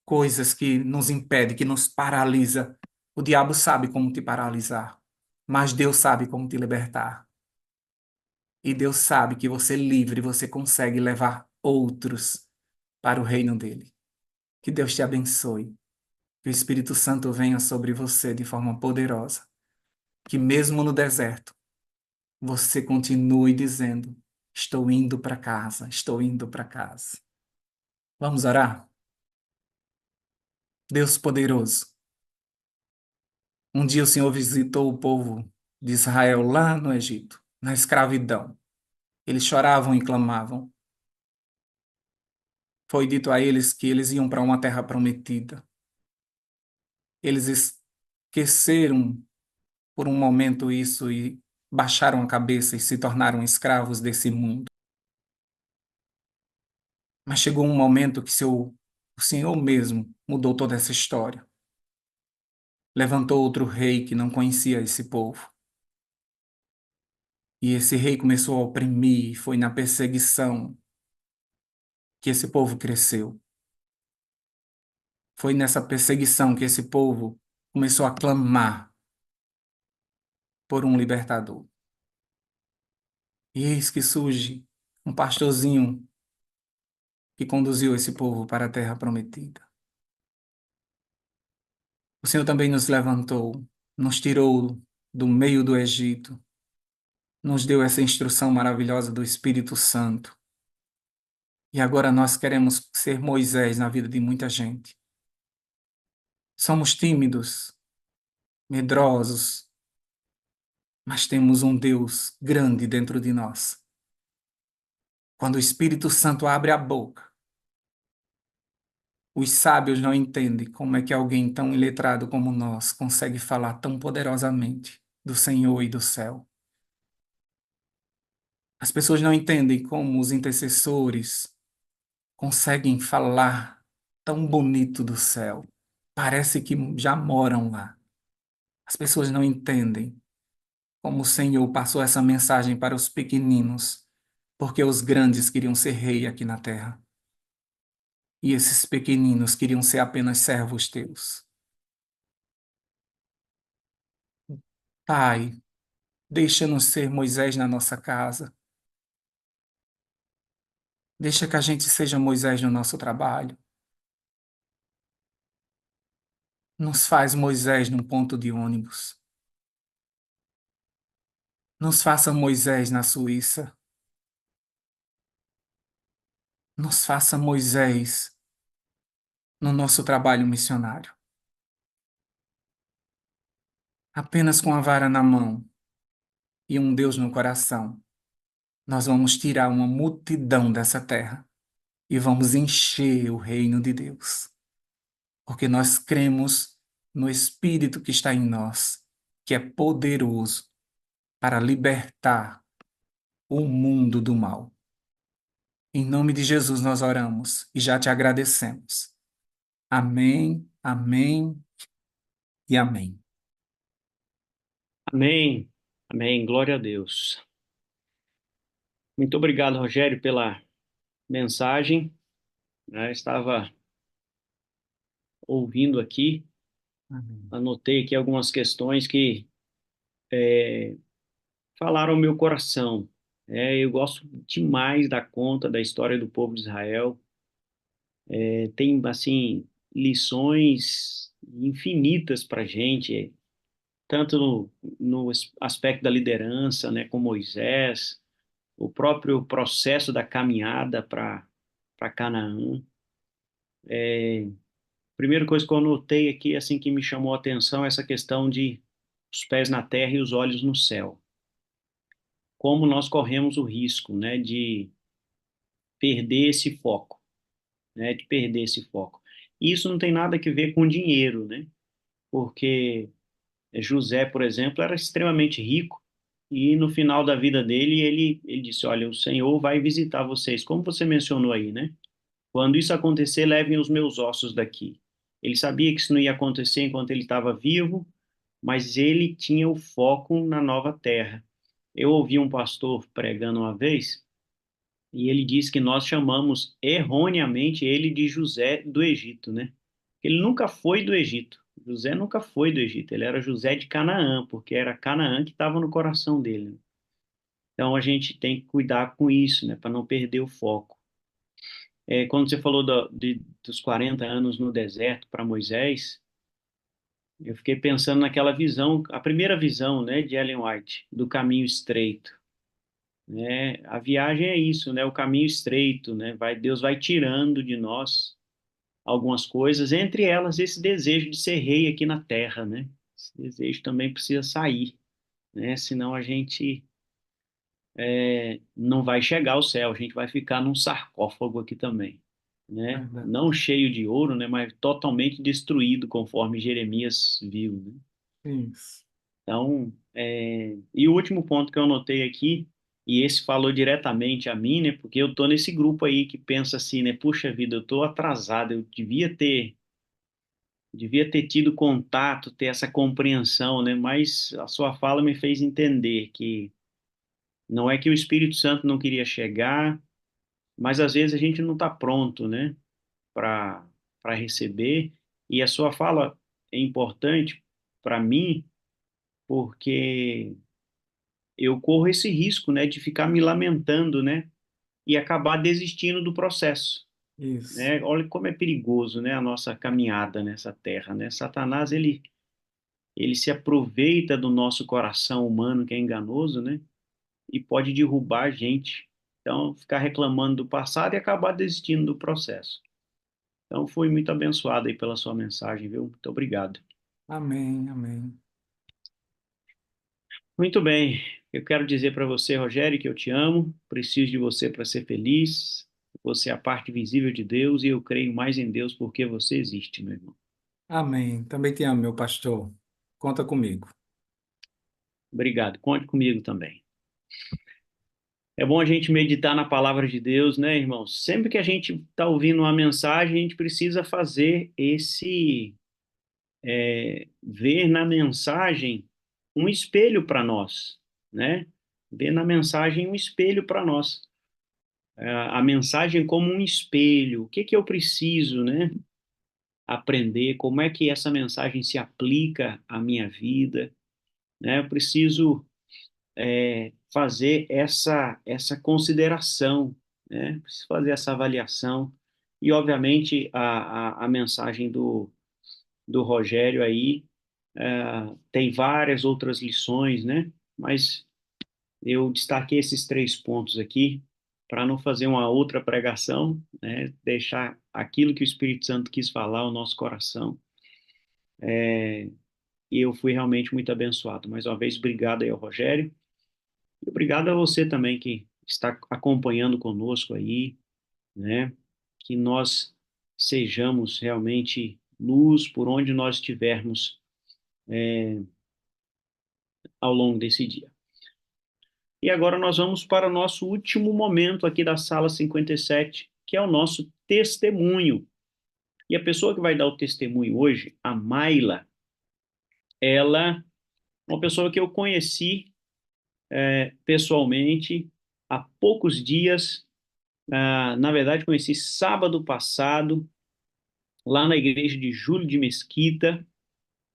coisas que nos impedem, que nos paralisa. O diabo sabe como te paralisar, mas Deus sabe como te libertar. E Deus sabe que você livre, você consegue levar outros para o reino dele. Que Deus te abençoe. Que o Espírito Santo venha sobre você de forma poderosa. Que mesmo no deserto, você continue dizendo: estou indo para casa, estou indo para casa. Vamos orar? Deus poderoso, um dia o Senhor visitou o povo de Israel lá no Egito, na escravidão. Eles choravam e clamavam. Foi dito a eles que eles iam para uma terra prometida. Eles esqueceram por um momento isso e baixaram a cabeça e se tornaram escravos desse mundo. Mas chegou um momento que o Senhor mesmo mudou toda essa história. Levantou outro rei que não conhecia esse povo. E esse rei começou a oprimir, e foi na perseguição que esse povo cresceu. Foi nessa perseguição que esse povo começou a clamar por um libertador. E eis que surge um pastorzinho que conduziu esse povo para a terra prometida. O Senhor também nos levantou, nos tirou do meio do Egito, nos deu essa instrução maravilhosa do Espírito Santo. E agora nós queremos ser Moisés na vida de muita gente. Somos tímidos, medrosos, mas temos um Deus grande dentro de nós. Quando o Espírito Santo abre a boca, os sábios não entendem como é que alguém tão iletrado como nós consegue falar tão poderosamente do Senhor e do céu. As pessoas não entendem como os intercessores conseguem falar tão bonito do céu. Parece que já moram lá. As pessoas não entendem como o Senhor passou essa mensagem para os pequeninos, porque os grandes queriam ser rei aqui na terra. E esses pequeninos queriam ser apenas servos teus. Pai, deixa-nos ser Moisés na nossa casa. Deixa que a gente seja Moisés no nosso trabalho. Nos faz Moisés num ponto de ônibus. Nos faça Moisés na Suíça. Nos faça Moisés no nosso trabalho missionário. Apenas com a vara na mão e um Deus no coração, nós vamos tirar uma multidão dessa terra e vamos encher o reino de Deus. Porque nós cremos no Espírito que está em nós, que é poderoso para libertar o mundo do mal. Em nome de Jesus nós oramos e já te agradecemos. Amém, amém e amém. Amém. Amém. Glória a Deus. Muito obrigado, Rogério, pela mensagem. Estava ouvindo aqui, Amém. anotei aqui algumas questões que falaram ao meu coração. Eu gosto demais da conta da história do povo de Israel. Tem, assim, lições infinitas para gente, tanto no aspecto da liderança, né, com Moisés, o próprio processo da caminhada para Canaã. Primeira coisa que eu notei aqui, assim, que me chamou a atenção, é essa questão de os pés na terra e os olhos no céu. Como nós corremos o risco, né, de perder esse foco, né, de perder esse foco. E isso não tem nada a ver com dinheiro, né? Porque José, por exemplo, era extremamente rico e no final da vida dele ele disse: Olha, o Senhor vai visitar vocês, como você mencionou aí, né? Quando isso acontecer, levem os meus ossos daqui. Ele sabia que isso não ia acontecer enquanto ele estava vivo, mas ele tinha o foco na nova terra. Eu ouvi um pastor pregando uma vez e ele disse que nós chamamos erroneamente ele de José do Egito, né? Ele nunca foi do Egito. José nunca foi do Egito. Ele era José de Canaã, porque era Canaã que estava no coração dele. Então a gente tem que cuidar com isso, né, para não perder o foco. Quando você falou dos 40 anos no deserto para Moisés, eu fiquei pensando naquela visão, a primeira visão, né, de Ellen White, do caminho estreito, né? A viagem é isso, né, o caminho estreito, né? Deus vai tirando de nós algumas coisas, entre elas esse desejo de ser rei aqui na terra, né? Esse desejo também precisa sair, né? Senão a gente não vai chegar ao céu, a gente vai ficar num sarcófago aqui também. né? Verdade. Não cheio de ouro, né? Mas totalmente destruído, conforme Jeremias viu, né? Isso. Então, e o último ponto que eu anotei aqui, e esse falou diretamente a mim, né? Porque eu tô nesse grupo aí que pensa assim, né? Puxa vida, eu tô atrasado, eu devia ter tido contato, ter essa compreensão, né? Mas a sua fala me fez entender que não é que o Espírito Santo não queria chegar, mas às vezes a gente não está pronto, né? Para receber. E a sua fala é importante para mim, porque eu corro esse risco, né, de ficar me lamentando, né, e acabar desistindo do processo, Isso. né? Olha como é perigoso, né, a nossa caminhada nessa terra, né? Satanás, ele se aproveita do nosso coração humano que é enganoso, né, e pode derrubar a gente. Então, ficar reclamando do passado e acabar desistindo do processo. Então, fui muito abençoado aí pela sua mensagem, viu? Muito obrigado. Amém, amém. Muito bem. Eu quero dizer para você, Rogério, que eu te amo, preciso de você para ser feliz. Você é a parte visível de Deus e eu creio mais em Deus porque você existe, meu irmão. Amém. Também te amo, meu pastor. Conta comigo. Obrigado. Conte comigo também. É bom a gente meditar na palavra de Deus, né, irmão? Sempre que a gente está ouvindo uma mensagem, a gente precisa fazer ver na mensagem um espelho para nós, né? Ver na mensagem um espelho para nós. A mensagem como um espelho. O que que eu preciso, né? Aprender, como é que essa mensagem se aplica à minha vida, né? Eu preciso fazer essa consideração, né? Preciso fazer essa avaliação e, obviamente, a mensagem do Rogério aí tem várias outras lições, né? Mas eu destaquei esses três pontos aqui para não fazer uma outra pregação, né? Deixar aquilo que o Espírito Santo quis falar ao nosso coração. E eu fui realmente muito abençoado. Mais uma vez, obrigado aí ao Rogério. E obrigado a você também que está acompanhando conosco aí, né? Que nós sejamos realmente luz por onde nós estivermos ao longo desse dia. E agora nós vamos para o nosso último momento aqui da sala 57, que é o nosso testemunho. E a pessoa que vai dar o testemunho hoje, a Maila, ela é uma pessoa que eu conheci pessoalmente há poucos dias. Na verdade, conheci sábado passado, lá na igreja de Júlio de Mesquita.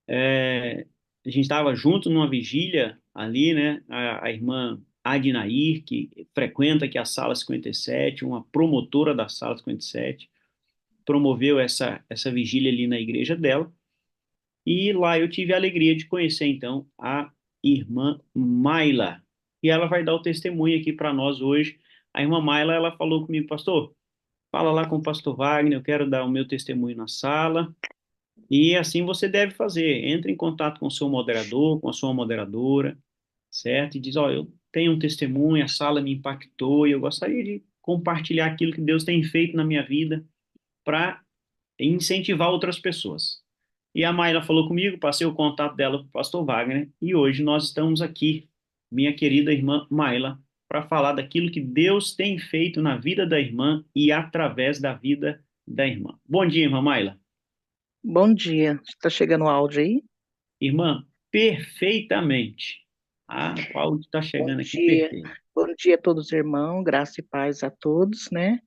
A gente estava junto numa vigília ali, né? A irmã Adinair, que frequenta aqui a sala 57, uma promotora da sala 57, promoveu essa vigília ali na igreja dela. E lá eu tive a alegria de conhecer, então, a irmã Maila. E ela vai dar o testemunho aqui para nós hoje. A irmã Maila, ela falou comigo, pastor, fala lá com o pastor Wagner, eu quero dar o meu testemunho na sala. E assim você deve fazer. Entre em contato com o seu moderador, com a sua moderadora, certo? E diz, ó, eu tenho um testemunho, a sala me impactou e eu gostaria de compartilhar aquilo que Deus tem feito na minha vida para incentivar outras pessoas. E a Mayla falou comigo, passei o contato dela para o pastor Wagner, e hoje nós estamos aqui, minha querida irmã Mayla, para falar daquilo que Deus tem feito na vida da irmã e através da vida da irmã. Bom dia, irmã Mayla. Bom dia. Está chegando o áudio aí? Irmã, perfeitamente. O áudio está Bom chegando aqui dia. perfeito. Bom dia a todos, irmãos. Graça e paz a todos, né?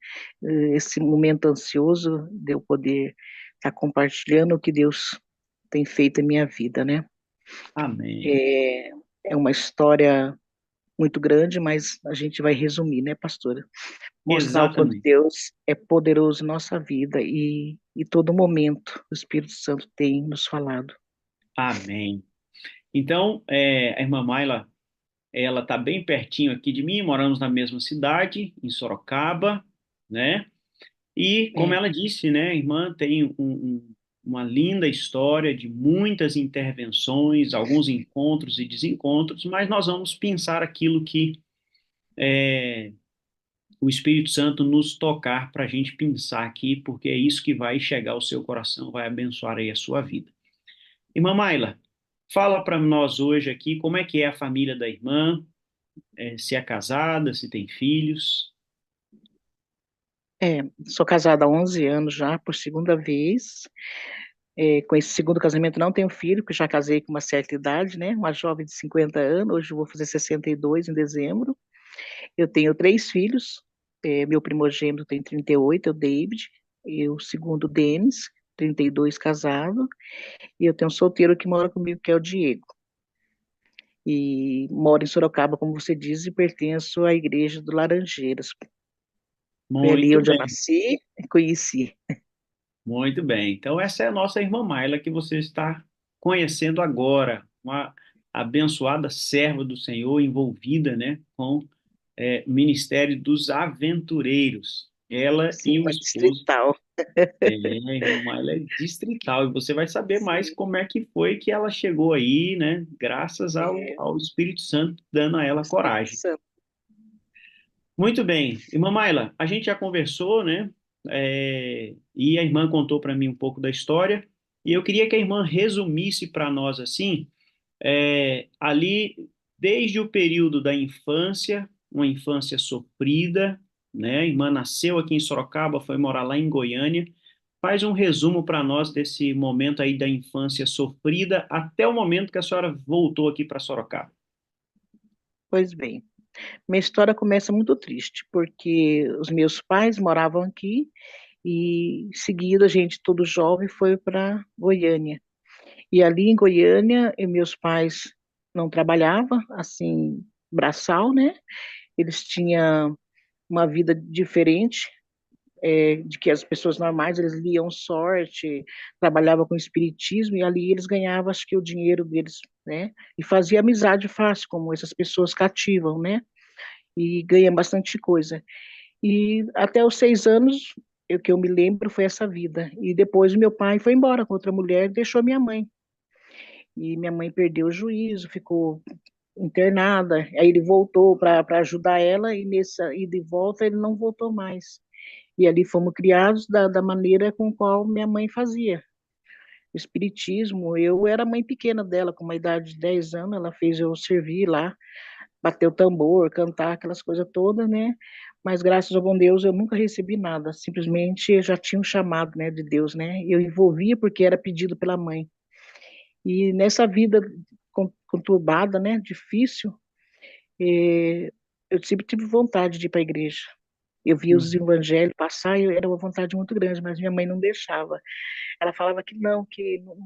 Esse momento ansioso de eu poder estar compartilhando o que Deus tem feito em minha vida, né? Amém. É, é uma história muito grande, mas a gente vai resumir, né, pastora? Mostrar o quanto Exatamente. Deus é poderoso em nossa vida e todo momento o Espírito Santo tem nos falado. Amém. Então, a irmã Mayla, ela está bem pertinho aqui de mim, moramos na mesma cidade, em Sorocaba, né? E, como É, ela disse, né, a irmã tem uma linda história de muitas intervenções, alguns encontros e desencontros, mas nós vamos pensar aquilo que o Espírito Santo nos tocar para a gente pensar aqui, porque é isso que vai chegar ao seu coração, vai abençoar aí a sua vida. Irmã Maila, fala para nós hoje aqui como é que é a família da irmã, se é casada, se tem filhos. É, sou casada há 11 anos já, por segunda vez. Com esse segundo casamento não tenho filho, porque já casei com uma certa idade, né? Uma jovem de 50 anos, hoje eu vou fazer 62 em dezembro. Eu tenho 3 filhos, meu primogênito tem 38, é o David, e o segundo, Denis, 32, casado, e eu tenho um solteiro que mora comigo, que é o Diego. E moro em Sorocaba, como você diz, e pertenço à igreja do Laranjeiras. Foi ali Muito onde eu bem, nasci e conheci. muito bem. Então, essa é a nossa irmã Maila que você está conhecendo agora, uma abençoada serva do Senhor, envolvida, né, com Ministério dos Aventureiros. Ela Sim, e o uma esposo. distrital. A irmã Maila é distrital, e você vai saber mais Sim, como é que foi que ela chegou aí, né, graças é, ao Espírito Santo dando a ela Espírito coragem. Santo. Muito bem. Irmã Maila, a gente já conversou, né? E a irmã contou para mim um pouco da história, e eu queria que a irmã resumisse para nós assim, ali desde o período da infância, uma infância sofrida, né? A irmã nasceu aqui em Sorocaba, foi morar lá em Goiânia. Faz um resumo para nós desse momento aí da infância sofrida até o momento que a senhora voltou aqui para Sorocaba. Pois bem, minha história começa muito triste, porque os meus pais moravam aqui e, em seguida, a gente, todo jovem, foi para Goiânia. E ali em Goiânia, meus pais não trabalhavam, assim, braçal, né? Eles tinham uma vida diferente, de que as pessoas normais, eles liam sorte, trabalhavam com espiritismo, e ali eles ganhavam, acho que, o dinheiro deles, né? E fazia amizade fácil, como essas pessoas cativam, né? E ganha bastante coisa. E até os 6 anos, o que eu me lembro foi essa vida. E depois meu pai foi embora com outra mulher e deixou minha mãe. E minha mãe perdeu o juízo, ficou internada. Aí ele voltou para ajudar ela e nessa ida e volta ele não voltou mais. E ali fomos criados da maneira com qual minha mãe fazia. O espiritismo, eu era mãe pequena dela, com uma idade de 10 anos, ela fez eu servir lá, bater o tambor, cantar, aquelas coisas todas, né? Mas graças ao bom Deus eu nunca recebi nada, simplesmente eu já tinha um chamado, né, de Deus, né? Eu envolvia porque era pedido pela mãe. E nessa vida conturbada, né, difícil, eu sempre tive vontade de ir para a igreja. Eu via os Uhum. evangelhos passar e era uma vontade muito grande, mas minha mãe não deixava. Ela falava que não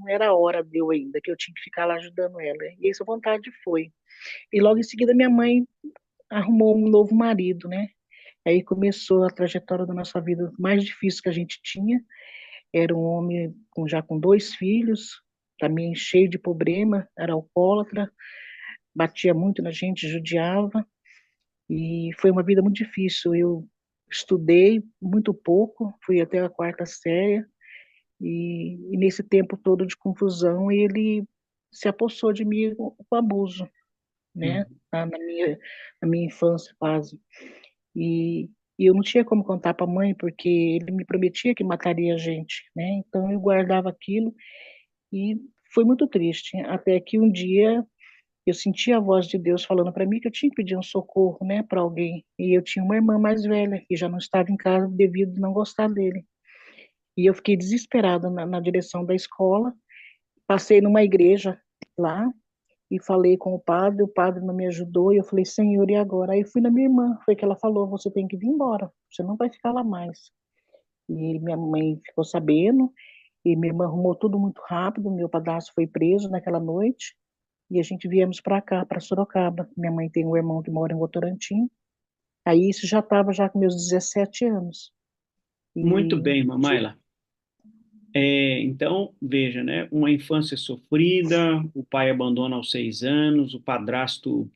era a hora de eu ainda, que eu tinha que ficar lá ajudando ela. E essa vontade foi. E logo em seguida minha mãe arrumou um novo marido, né? Aí começou a trajetória da nossa vida mais difícil que a gente tinha. Era um homem já com 2 filhos, também cheio de problema, era alcoólatra, batia muito na gente, judiava. E foi uma vida muito difícil. Eu estudei muito pouco, fui até a quarta série, e nesse tempo todo de confusão, ele se apossou de mim com abuso, né? Uhum. Na minha infância, quase. E, e eu não tinha como contar para a mãe, porque ele me prometia que mataria a gente, né? Então eu guardava aquilo e foi muito triste. Até que um dia eu senti a voz de Deus falando para mim que eu tinha que pedir um socorro, né, para alguém. E eu tinha uma irmã mais velha que já não estava em casa devido a não gostar dele. E eu fiquei desesperada na direção da escola. Passei numa igreja lá e falei com o padre não me ajudou, e eu falei, Senhor, e agora? Aí eu fui na minha irmã, foi que ela falou, você tem que vir embora, você não vai ficar lá mais. E minha mãe ficou sabendo, e minha irmã arrumou tudo muito rápido, meu padrasto foi preso naquela noite, e a gente viemos para cá, para Sorocaba. Minha mãe tem um irmão que mora em Votorantim, aí isso já estava já com meus 17 anos. Muito E bem, irmã Maila. Então, veja, né? Uma infância sofrida, o pai abandona aos 6 anos, o padrasto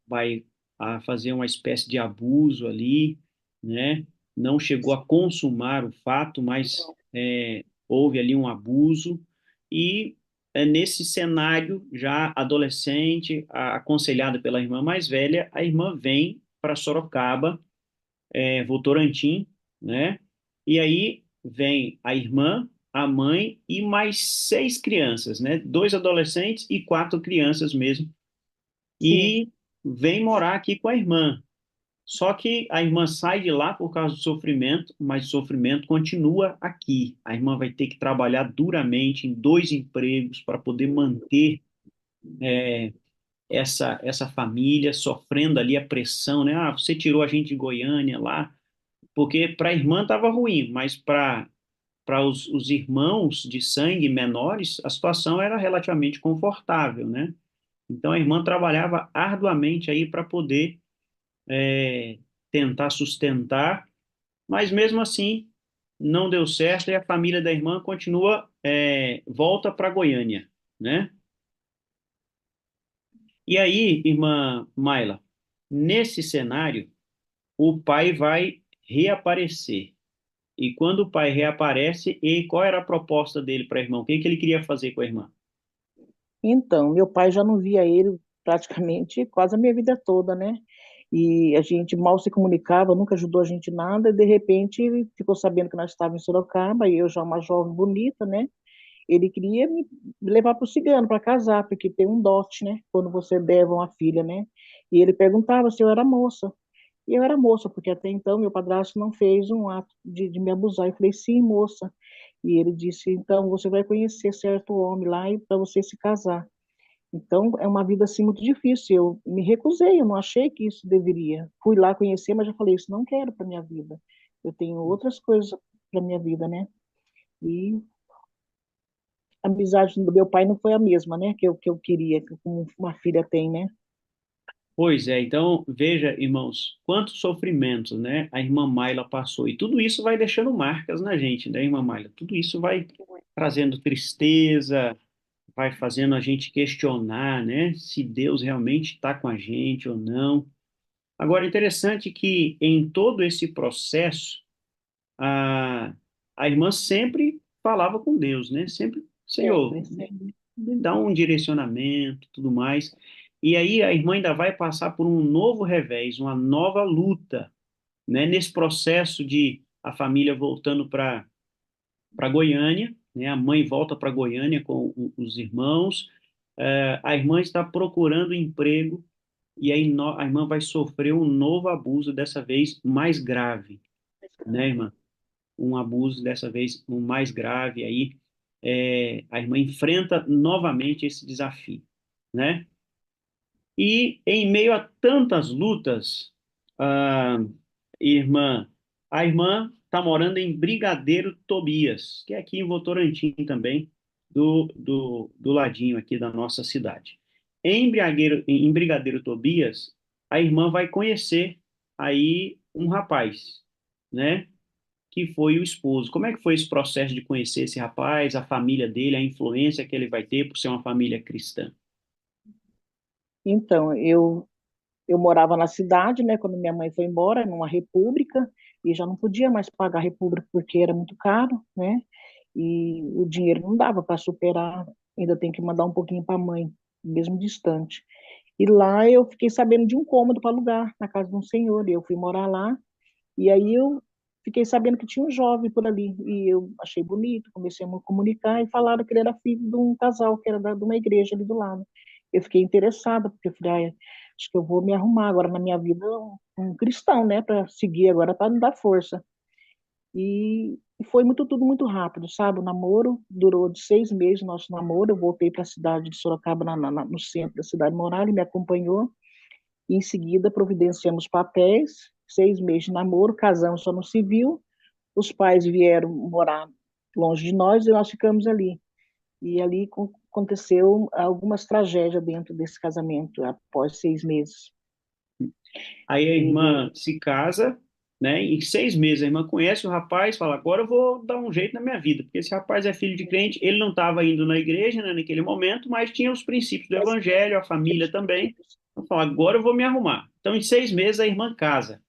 vai a fazer uma espécie de abuso ali, né? Não chegou a consumar o fato, mas houve ali um abuso, e nesse cenário, já adolescente, aconselhada pela irmã mais velha, a irmã vem para Sorocaba Votorantim, né? E aí vem a irmã, a mãe e mais 6 crianças, né? 2 adolescentes e 4 crianças mesmo. Sim. E vem morar aqui com a irmã. Só que a irmã sai de lá por causa do sofrimento, mas o sofrimento continua aqui. A irmã vai ter que trabalhar duramente em 2 empregos para poder manter essa família, sofrendo ali a pressão, né? Ah, você tirou a gente de Goiânia lá, porque para a irmã estava ruim, mas para os irmãos de sangue menores, a situação era relativamente confortável, né? Então a irmã trabalhava arduamente aí para poder tentar sustentar, mas mesmo assim não deu certo e a família da irmã continua, volta para Goiânia, né? E aí, irmã Maila, nesse cenário, o pai vai reaparecer. E quando o pai reaparece, e qual era a proposta dele para a irmã? O que que ele queria fazer com a irmã? Então, meu pai já não via ele praticamente quase a minha vida toda, né? E a gente mal se comunicava, nunca ajudou a gente em nada, e de repente ele ficou sabendo que nós estávamos em Sorocaba, e eu já uma jovem bonita, né? Ele queria me levar para o cigano para casar, porque tem um dote, né? Quando você deva uma filha, né? E ele perguntava se eu era moça. E eu era moça, porque até então meu padrasto não fez um ato de me abusar. Eu falei, sim, moça. E ele disse, então você vai conhecer certo homem lá e para você se casar. Então é uma vida assim muito difícil. Eu me recusei, eu não achei que isso deveria. Fui lá conhecer, mas já falei, isso não quero para minha vida. Eu tenho outras coisas para minha vida, né? E a amizade do meu pai não foi a mesma, né? Que eu queria, que como uma filha tem, né? Pois é, então veja, irmãos, quantos sofrimentos, né, a irmã Maila passou. E tudo isso vai deixando marcas na gente, né, irmã Maila? Tudo isso vai trazendo tristeza, vai fazendo a gente questionar, né, se Deus realmente está com a gente ou não. Agora, interessante que em todo esse processo, a, a irmã sempre falava com Deus, né? Sempre, Senhor, Sempre, sempre. me dá um direcionamento, tudo mais. E aí a irmã ainda vai passar por um novo revés, uma nova luta, né? Nesse processo de a família voltando para Goiânia, né? A mãe volta para Goiânia com os irmãos. A irmã está procurando emprego e aí a irmã vai sofrer um novo abuso, dessa vez mais grave, né, irmã? Um abuso, dessa vez um mais grave, aí a irmã enfrenta novamente esse desafio, né? E em meio a tantas lutas, a irmã, a irmã está morando em Brigadeiro Tobias, que é aqui em Votorantim também, do ladinho aqui da nossa cidade. Em Brigadeiro Tobias, a irmã vai conhecer aí um rapaz, né? Que foi o esposo. Como é que foi esse processo de conhecer esse rapaz, a família dele, a influência que ele vai ter por ser uma família cristã? Então, eu morava na cidade, né, quando minha mãe foi embora, numa república, e já não podia mais pagar a república porque era muito caro, né? E o dinheiro não dava para superar, ainda tem que mandar um pouquinho para a mãe, mesmo distante. E lá eu fiquei sabendo de um cômodo para alugar na casa de um senhor, e eu fui morar lá, e aí eu fiquei sabendo que tinha um jovem por ali, e eu achei bonito, comecei a me comunicar, e falaram que ele era filho de um casal, que era de uma igreja ali do lado. Eu fiquei interessada, porque eu falei, ah, acho que eu vou me arrumar agora na minha vida um cristão, né, para seguir agora, para me dar força. E foi tudo muito rápido, sabe? O namoro durou de 6 meses, nosso namoro. Eu voltei para a cidade de Sorocaba, no centro da cidade morar, ele me acompanhou. E em seguida, providenciamos papéis, 6 meses de namoro, casamos só no civil. Os pais vieram morar longe de nós e nós ficamos ali. E ali aconteceu algumas tragédias dentro desse casamento, após 6 meses. Aí a E irmã se casa, né? Em 6 meses a irmã conhece o rapaz, fala: agora eu vou dar um jeito na minha vida, porque esse rapaz é filho de crente. Ele não estava indo na igreja, né, naquele momento, mas tinha os princípios do evangelho, a família também. Então fala: agora eu vou me arrumar. Então em 6 meses a irmã casa.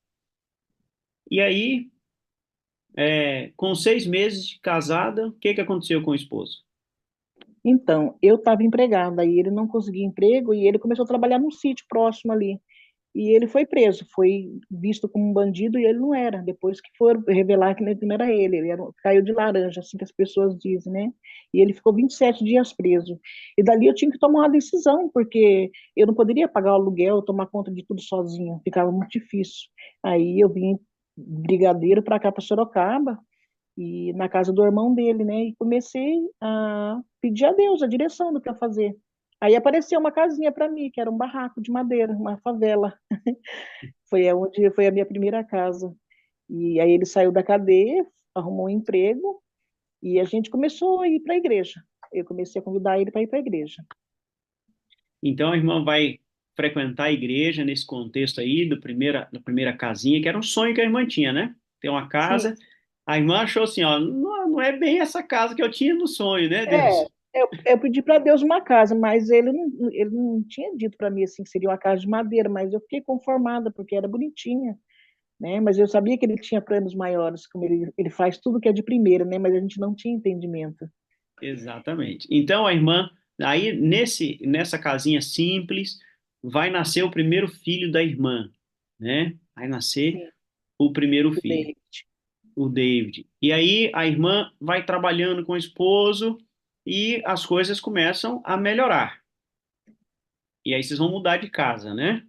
E aí, com 6 meses de casada, o que que aconteceu com o esposo? então, eu estava empregada e ele não conseguia emprego e ele começou a trabalhar num sítio próximo ali. e ele foi preso, foi visto como um bandido e ele não era. Depois que foram revelar que não era ele, caiu de laranja, assim que as pessoas dizem, né? E ele ficou 27 dias preso. E dali eu tinha que tomar uma decisão, porque eu não poderia pagar o aluguel, tomar conta de tudo sozinha, ficava muito difícil. Aí eu vim Brigadeiro para cá, para Sorocaba, e na casa do irmão dele, né? E comecei a pedir a Deus a direção do que eu fazer. Aí apareceu uma casinha para mim, que era um barraco de madeira, uma favela. Onde foi a minha primeira casa. E aí ele saiu da cadeia, arrumou um emprego e a gente começou a ir para a igreja. Eu comecei a convidar ele para ir para a igreja. Então a irmã vai frequentar a igreja nesse contexto aí da primeira casinha, que era um sonho que a irmã tinha, né? Ter uma Sim, casa. A irmã achou assim, ó, não, não é bem essa casa que eu tinha no sonho, né, é. Deus? Eu pedi para Deus uma casa, mas ele não tinha dito para mim assim que seria uma casa de madeira, mas eu fiquei conformada porque era bonitinha, né? Mas eu sabia que ele tinha planos maiores, como ele faz tudo que é de primeira, né? Mas a gente não tinha entendimento. Exatamente. Então a irmã, aí nessa casinha simples, vai nascer o primeiro filho da irmã, né? Vai nascer Sim, o primeiro o filho, David. o David. E aí a irmã vai trabalhando com o esposo e as coisas começam a melhorar. E aí vocês vão mudar de casa, né?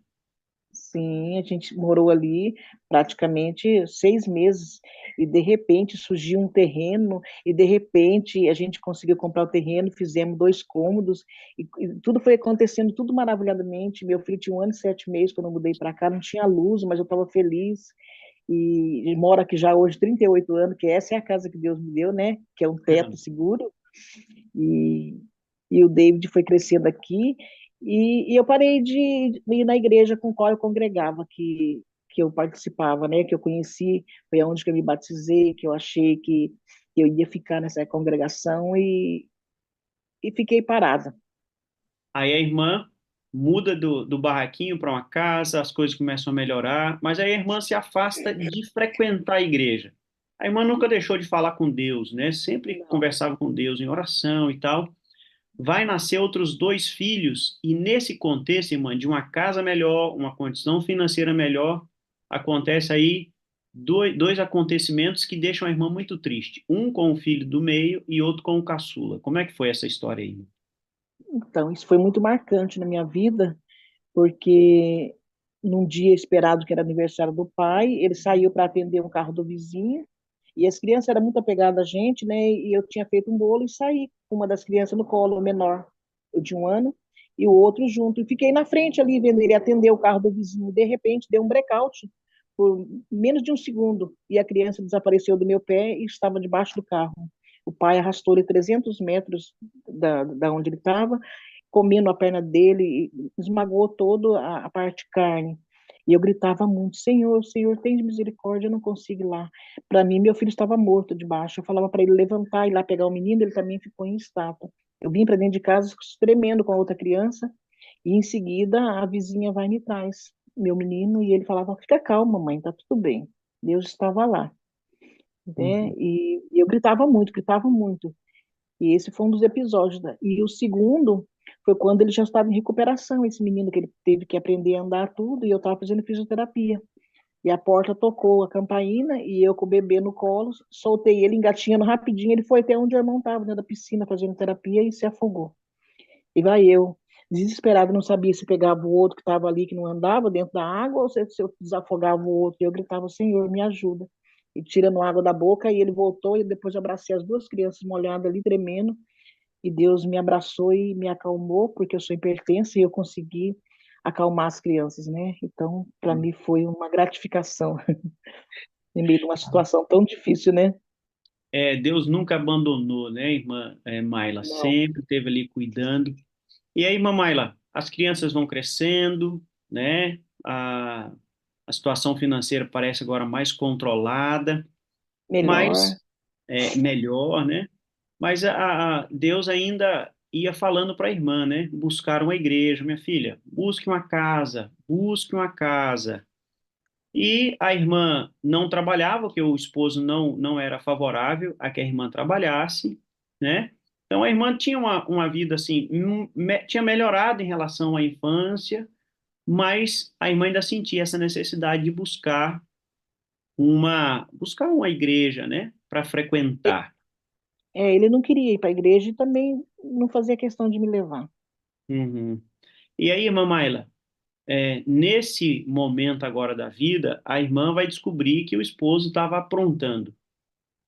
Sim, a gente morou ali praticamente 6 meses e de repente surgiu um terreno e de repente a gente conseguiu comprar o terreno, fizemos 2 cômodos e tudo foi acontecendo tudo maravilhosamente. Meu filho tinha 1 ano e 7 meses quando eu mudei para cá, não tinha luz, mas eu estava feliz e moro aqui já hoje 38 anos, que essa é a casa que Deus me deu, né? Que é um teto seguro e, e o David foi crescendo aqui, e eu parei de ir na igreja com a qual eu congregava, que eu participava, né, que eu conheci, foi onde que eu me batizei, que eu achei que eu ia ficar nessa congregação e fiquei parada. Aí a irmã muda do barraquinho para uma casa, as coisas começam a melhorar, mas aí a irmã se afasta de frequentar a igreja. A irmã nunca deixou de falar com Deus, né? Sempre Não. conversava com Deus em oração e tal. Vai nascer outros dois filhos, e nesse contexto, irmã, de uma casa melhor, uma condição financeira melhor, acontece aí dois acontecimentos que deixam a irmã muito triste. Um com o filho do meio e outro com o caçula. Como é que foi essa história aí, irmã? Então, isso foi muito marcante na minha vida, porque num dia esperado, que era aniversário do pai, ele saiu para atender um carro do vizinho, e as crianças eram muito apegadas a gente, né? E eu tinha feito um bolo e saí com uma das crianças no colo, o menor, eu de 1 ano, e o outro junto. E fiquei na frente ali, vendo ele atender o carro do vizinho. De repente, deu um blackout por menos de um segundo, e a criança desapareceu do meu pé e estava debaixo do carro. O pai arrastou ele 300 metros da onde ele estava, comendo a perna dele, esmagou toda a parte de carne. E eu gritava muito: Senhor, Senhor, tem misericórdia, eu não consigo ir lá. Para mim, meu filho estava morto debaixo. Eu falava para ele levantar e ir lá pegar o menino, ele também ficou em estátua. Eu vim para dentro de casa tremendo com a outra criança, e em seguida a vizinha vai e me traz meu menino, e ele falava: Fica calma, mãe, tá tudo bem. Deus estava lá, né? Uhum. E eu gritava muito, gritava muito. E esse foi um dos episódios. E o segundo foi quando ele já estava em recuperação, esse menino, que ele teve que aprender a andar tudo, e eu estava fazendo fisioterapia. E a porta tocou a campainha, e eu com o bebê no colo, soltei ele engatinhando rapidinho, ele foi até onde o irmão estava, dentro da piscina, fazendo terapia, e se afogou. E vai eu, desesperado, não sabia se pegava o outro que estava ali, que não andava dentro da água, ou se eu desafogava o outro. E eu gritava: Senhor, me ajuda. E tirando água da boca, e ele voltou, e depois eu abracei as duas crianças molhadas ali, tremendo, e Deus me abraçou e me acalmou, porque eu sou hipertensa e eu consegui acalmar as crianças, né? Então, para mim foi uma gratificação em meio de uma situação tão difícil, né? É, Deus nunca abandonou, né, irmã Maila? Não, Sempre esteve ali cuidando. E aí, irmã Maila, as crianças vão crescendo, né? A situação financeira parece agora mais controlada, melhor, mas melhor, né? Mas Deus ainda ia falando para a irmã, né? Buscar uma igreja, minha filha, busque uma casa, busque uma casa. E a irmã não trabalhava, porque o esposo não era favorável a que a irmã trabalhasse, né? Então a irmã tinha uma vida assim, tinha melhorado em relação à infância, mas a irmã ainda sentia essa necessidade de buscar uma igreja, né, para frequentar. Ele não queria ir para a igreja e também não fazia questão de me levar. Uhum. E aí, irmã Maila, nesse momento agora da vida, a irmã vai descobrir que o esposo estava aprontando,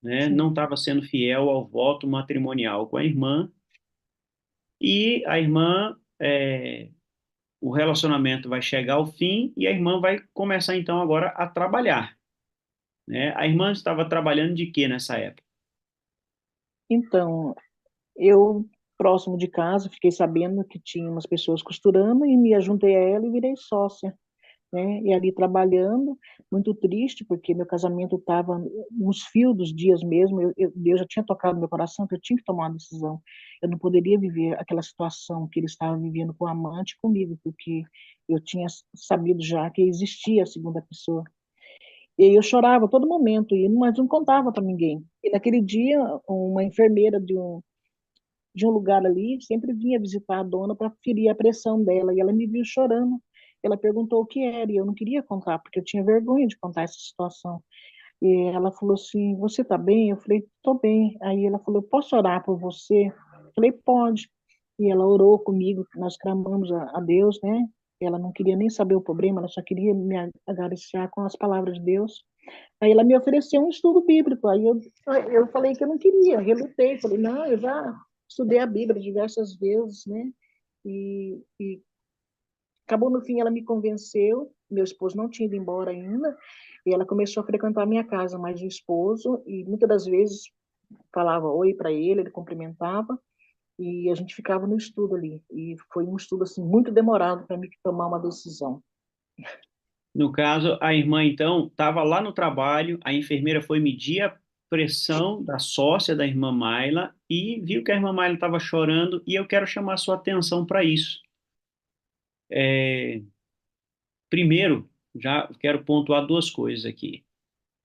né? Não Sim. estava sendo fiel ao voto matrimonial com a irmã, e a irmã, o relacionamento vai chegar ao fim e a irmã vai começar então agora a trabalhar, né? A irmã estava trabalhando de quê nessa época? Então, eu, próximo de casa, fiquei sabendo que tinha umas pessoas costurando e me juntei a ela e virei sócia, né? E ali trabalhando, muito triste, porque meu casamento estava nos fios dos dias mesmo. Deus já tinha tocado no meu coração que eu tinha que tomar uma decisão. Eu não poderia viver aquela situação que ele estava vivendo com o amante e comigo, porque eu tinha sabido já que existia a segunda pessoa. E eu chorava a todo momento, mas não contava para ninguém. E naquele dia, uma enfermeira de um lugar ali sempre vinha visitar a dona para ferir a pressão dela, e ela me viu chorando. Ela perguntou o que era, e eu não queria contar, porque eu tinha vergonha de contar essa situação. E ela falou assim: Você está bem? Eu falei: Estou bem. Aí ela falou: Posso orar por você? Eu falei: Pode. E ela orou comigo, nós clamamos a Deus, né? Ela não queria nem saber o problema, ela só queria me agraciar com as palavras de Deus. Aí ela me ofereceu um estudo bíblico. Aí eu falei que eu não queria, relutei. Falei: Não, eu já estudei a Bíblia diversas vezes, né? E acabou no fim, ela me convenceu. Meu esposo não tinha ido embora ainda. E ela começou a frequentar a minha casa, mais o esposo. E muitas das vezes falava oi para ele, ele cumprimentava. E a gente ficava no estudo ali. E foi um estudo assim muito demorado para mim tomar uma decisão. No caso, a irmã então estava lá no trabalho, a enfermeira foi medir a pressão da sócia da irmã Maila e viu que a irmã Maila estava chorando e eu quero chamar a sua atenção para isso. Primeiro, já quero pontuar duas coisas aqui.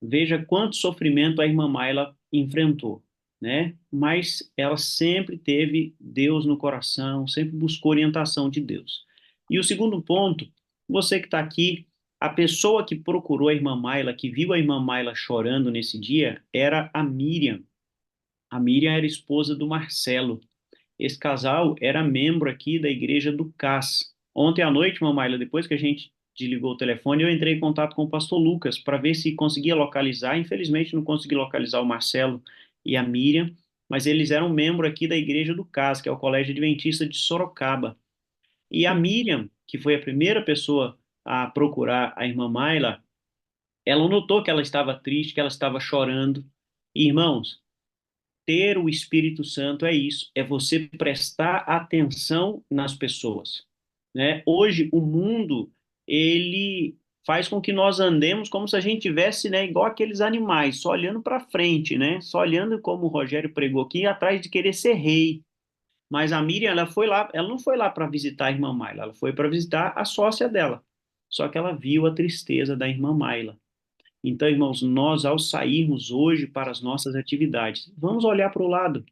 Veja quanto sofrimento a irmã Maila enfrentou, né? Mas ela sempre teve Deus no coração, sempre buscou orientação de Deus. E o segundo ponto, você que está aqui, a pessoa que procurou a irmã Maila, que viu a irmã Maila chorando nesse dia, era a Miriam. A Miriam era esposa do Marcelo. Esse casal era membro aqui da igreja do CAS. Ontem à noite, Mamaila, depois que a gente desligou o telefone, eu entrei em contato com o pastor Lucas para ver se conseguia localizar. Infelizmente, não consegui localizar o Marcelo e a Miriam, mas eles eram membro aqui da igreja do CAS, que é o Colégio Adventista de Sorocaba. E a Miriam, que foi a primeira pessoa a procurar a irmã Maila, ela notou que ela estava triste, que ela estava chorando. E, irmãos, ter o Espírito Santo é isso, é você prestar atenção nas pessoas, né? Hoje o mundo ele faz com que nós andemos como se a gente tivesse, né, igual aqueles animais, só olhando para frente, né? Só olhando como o Rogério pregou aqui, atrás de querer ser rei. Mas a Miriam, ela foi lá, ela não foi lá para visitar a irmã Maila, ela foi para visitar a sócia dela. Só que ela viu a tristeza da irmã Maila. Então, irmãos, nós ao sairmos hoje para as nossas atividades, vamos olhar para o lado.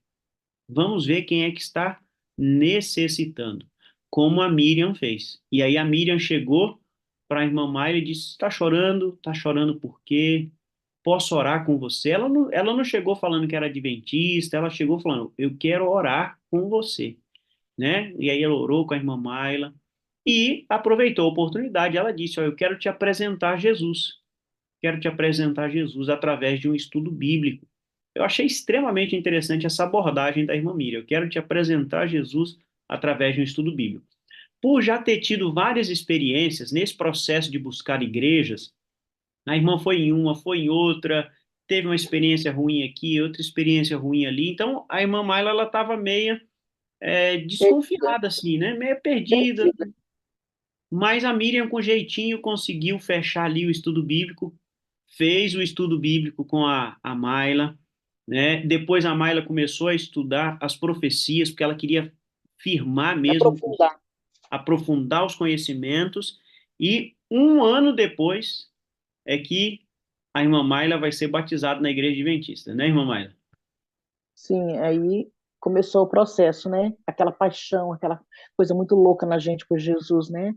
Vamos ver quem é que está necessitando, como a Miriam fez. E aí a Miriam chegou para a irmã Mayra e disse: Está chorando? Está chorando por quê? Posso orar com você? Ela não chegou falando que era adventista, ela chegou falando: Eu quero orar com você, né? E aí ela orou com a irmã Mayla e aproveitou a oportunidade. Ela disse: Ó, eu quero te apresentar Jesus. Quero te apresentar Jesus através de um estudo bíblico. Eu achei extremamente interessante essa abordagem da irmã Miriam. Eu quero te apresentar Jesus através de um estudo bíblico. Por já ter tido várias experiências nesse processo de buscar igrejas, a irmã foi em uma, foi em outra, teve uma experiência ruim aqui, outra experiência ruim ali. Então, a irmã Mayla, ela estava meio Perdida, desconfiada, assim, né? Meio perdida. perdida. Mas a Miriam, com jeitinho, conseguiu fechar ali o estudo bíblico, fez o estudo bíblico com a Mayla, né? Depois a Mayla começou a estudar as profecias, porque ela queria firmar mesmo, Aprofundar. aprofundar os conhecimentos, e um ano depois é que a irmã Mayla vai ser batizada na igreja adventista, né, irmã Mayla? Sim, aí começou o processo, né? Aquela paixão, aquela coisa muito louca na gente por Jesus, né?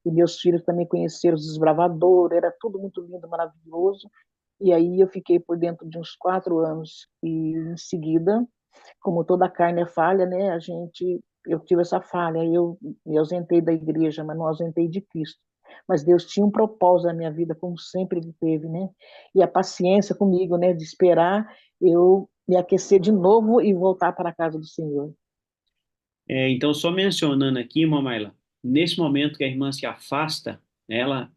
e meus filhos também conheceram os desbravadores, era tudo muito lindo, maravilhoso. E aí eu fiquei por dentro de uns 4 anos, e em seguida, como toda carne é falha, né, eu tive essa falha, eu me ausentei da igreja, mas não ausentei de Cristo. Mas Deus tinha um propósito na minha vida, como sempre Ele teve, né? E a paciência comigo, né, de esperar eu me aquecer de novo e voltar para a casa do Senhor. Então, só mencionando aqui, irmã Maila, nesse momento que a irmã se afasta, ela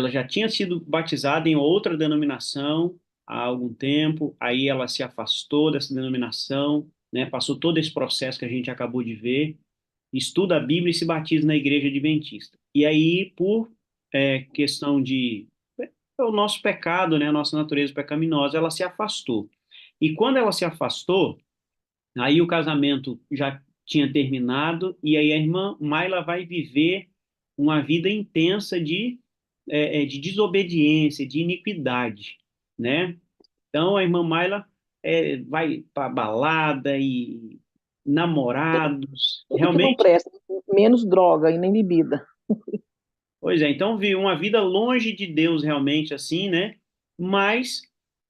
já tinha sido batizada em outra denominação há algum tempo, aí ela se afastou dessa denominação, né, passou todo esse processo que a gente acabou de ver, estuda a Bíblia e se batiza na Igreja Adventista. E aí, por questão de o nosso pecado, né, a nossa natureza pecaminosa, ela se afastou. E quando ela se afastou, aí o casamento já tinha terminado e aí a irmã Maila vai viver uma vida intensa de desobediência, de iniquidade, né? Então a irmã Maila vai para balada e namorados, Tudo que não realmente. presta, menos droga e nem bebida. Pois é, então vi uma vida longe de Deus realmente assim, né? Mas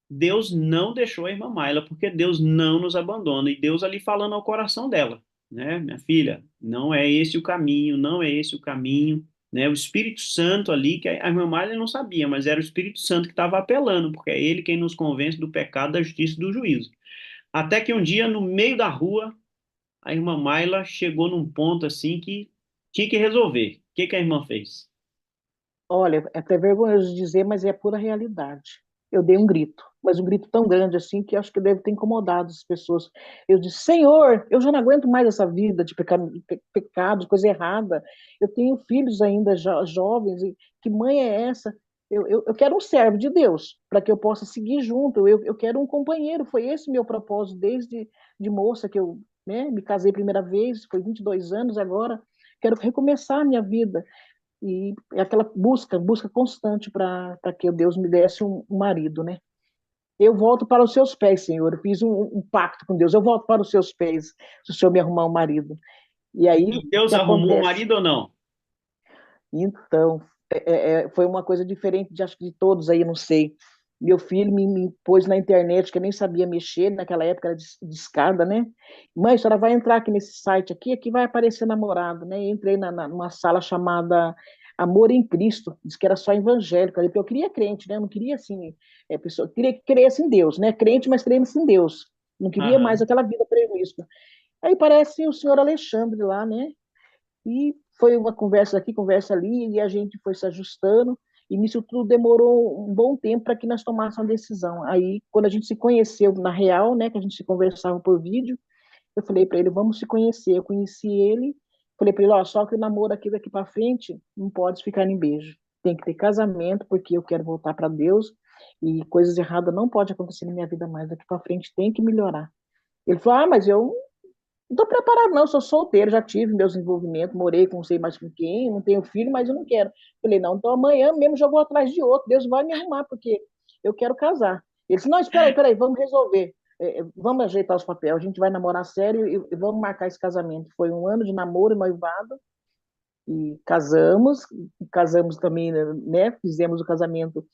Deus não deixou a irmã Maila, porque Deus não nos abandona. E Deus ali falando ao coração dela, né? Minha filha, não é esse o caminho, não é esse o caminho, né? O Espírito Santo ali, que a irmã Maila não sabia, mas era o Espírito Santo que estava apelando, porque é ele quem nos convence do pecado, da justiça e do juízo. Até que um dia, no meio da rua, a irmã Maila chegou num ponto assim que tinha que resolver. O que que a irmã fez? Olha, é até vergonhoso dizer, mas é pura realidade. Eu dei um grito, mas um grito tão grande assim que acho que deve ter incomodado as pessoas. Eu disse: Senhor, eu já não aguento mais essa vida de pecado, de coisa errada. Eu tenho filhos ainda jovens, e que mãe é essa? Eu quero um servo de Deus para que eu possa seguir junto. Eu quero um companheiro. Foi esse meu propósito desde de moça que eu, né, me casei a primeira vez, foi 22 anos agora. Quero recomeçar a minha vida. E é aquela busca constante para que Deus me desse um marido, né? Eu volto para os seus pés, Senhor. Eu fiz um pacto com Deus. Eu volto para os seus pés, se o Senhor me arrumar um marido. E aí, E o Deus que arrumou um acontece? marido ou não? Então, foi uma coisa diferente de, acho que de todos aí, não sei. Meu filho me pôs na internet, que eu nem sabia mexer, naquela época era de escada, né? Mãe, a senhora vai entrar aqui nesse site aqui vai aparecer namorado, né? Eu entrei numa sala chamada Amor em Cristo, diz que era só evangélico, porque eu queria crente, né? Eu não queria, assim, pessoa, queria que cresça em Deus, né? Crente, mas crente em Deus. Não queria mais Aham. aquela vida prevista. Aí parece o senhor Alexandre lá, né? E foi uma conversa aqui, conversa ali, e a gente foi se ajustando. E nisso tudo demorou um bom tempo para que nós tomássemos uma decisão. Aí, quando a gente se conheceu na real, né, que a gente se conversava por vídeo, eu falei para ele, vamos se conhecer. Eu conheci ele, falei para ele, ó, só que o namoro aqui daqui para frente não pode ficar em beijo. Tem que ter casamento, porque eu quero voltar para Deus e coisas erradas não podem acontecer na minha vida mais. Daqui para frente tem que melhorar. Ele falou, mas eu não estou preparado, não, sou solteiro, já tive meus envolvimentos, morei com não sei mais com quem, não tenho filho, mas eu não quero. Falei, não, então amanhã mesmo já vou atrás de outro, Deus vai me arrumar, porque eu quero casar. Ele disse, não, espera aí, vamos resolver. Vamos ajeitar os papéis, a gente vai namorar sério e vamos marcar esse casamento. Foi 1 ano de namoro e noivado, e casamos também, né? Fizemos o casamento.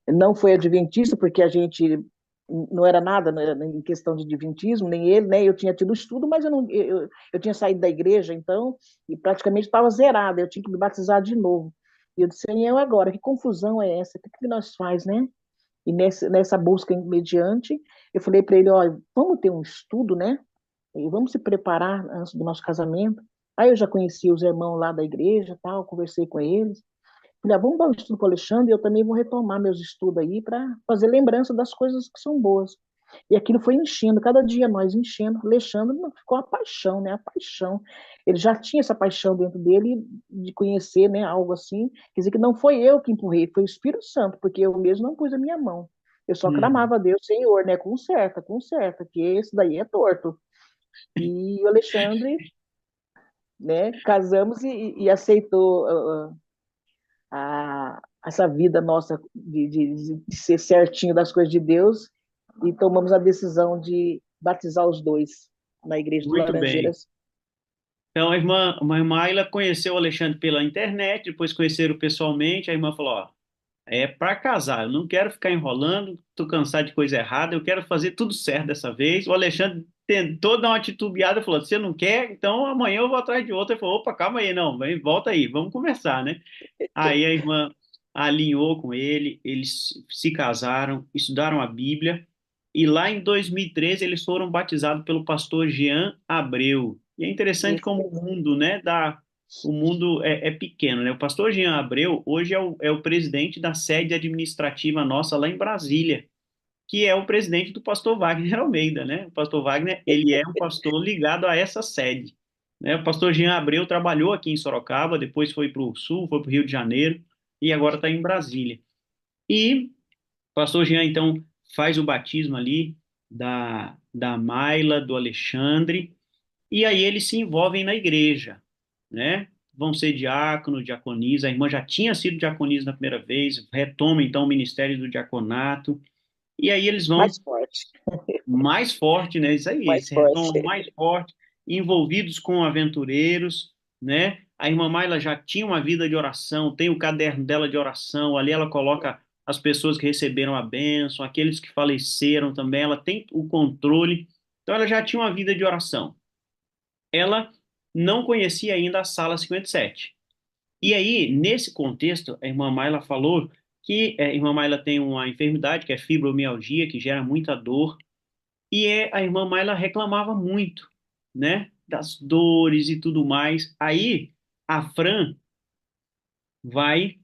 Não foi adventista, porque a gente não era nada, não era em questão de adventismo, nem ele, né? Eu tinha tido estudo, mas eu tinha saído da igreja, então, e praticamente estava zerada, eu tinha que me batizar de novo. E eu disse, eu agora, que confusão é essa? O que nós faz, né? E nessa busca mediante, eu falei para ele, olha, vamos ter um estudo, né? E vamos se preparar antes do nosso casamento. Aí eu já conheci os irmãos lá da igreja, tal, conversei com eles. Falei, vamos dar um estudo com o Alexandre, e eu também vou retomar meus estudos aí para fazer lembrança das coisas que são boas. E aquilo foi enchendo, cada dia nós enchendo. O Alexandre ficou a paixão, né? A paixão. Ele já tinha essa paixão dentro dele de conhecer, né? Algo assim. Quer dizer que não foi eu que empurrei, foi o Espírito Santo, porque eu mesmo não pus a minha mão. Eu só Uhum. clamava a Deus, Senhor, né? Conserta, que esse daí é torto. E o Alexandre, né? Casamos e aceitou essa vida nossa de ser certinho das coisas de Deus e tomamos a decisão de batizar os dois na igreja de Muito bem. Laranjeiras. Então, a irmã Mayla conheceu o Alexandre pela internet, depois conheceram pessoalmente. A irmã falou: Ó, é para casar, eu não quero ficar enrolando, tô cansado de coisa errada, eu quero fazer tudo certo dessa vez. O Alexandre tentou dar uma titubeada, falou: Você não quer? Então amanhã eu vou atrás de outra. Ele falou: Opa, calma aí, não, vem, volta aí, vamos conversar, né? Aí a irmã alinhou com ele, eles se casaram, estudaram a Bíblia, e lá em 2013 eles foram batizados pelo pastor Jean Abreu. E é interessante Isso como o mesmo. mundo, né, o mundo é pequeno, né? O pastor Jean Abreu hoje é o presidente da sede administrativa nossa lá em Brasília, que é o presidente do pastor Wagner Almeida, né? O pastor Wagner, ele é um pastor ligado a essa sede, né? O pastor Jean Abreu trabalhou aqui em Sorocaba, depois foi para o Sul, foi para o Rio de Janeiro e agora está em Brasília. E o pastor Jean, então, faz o batismo ali da Mayla, do Alexandre, e aí eles se envolvem na igreja, né? Vão ser diácono, diaconisa. A irmã já tinha sido diaconisa na primeira vez, retoma então o ministério do diaconato. E aí eles vão Mais forte, mais forte, né? Isso aí, mais eles retomam forte. mais forte, envolvidos com aventureiros, né? A irmã Mayla já tinha uma vida de oração, tem o caderno dela de oração, ali ela coloca as pessoas que receberam a bênção, aqueles que faleceram também, ela tem o controle. Então ela já tinha uma vida de oração. Ela não conhecia ainda a Sala 57. E aí, nesse contexto, a irmã Mayla falou que a irmã Mayla tem uma enfermidade que é fibromialgia, que gera muita dor, e a irmã Mayla reclamava muito, né, das dores e tudo mais. Aí a Fran vai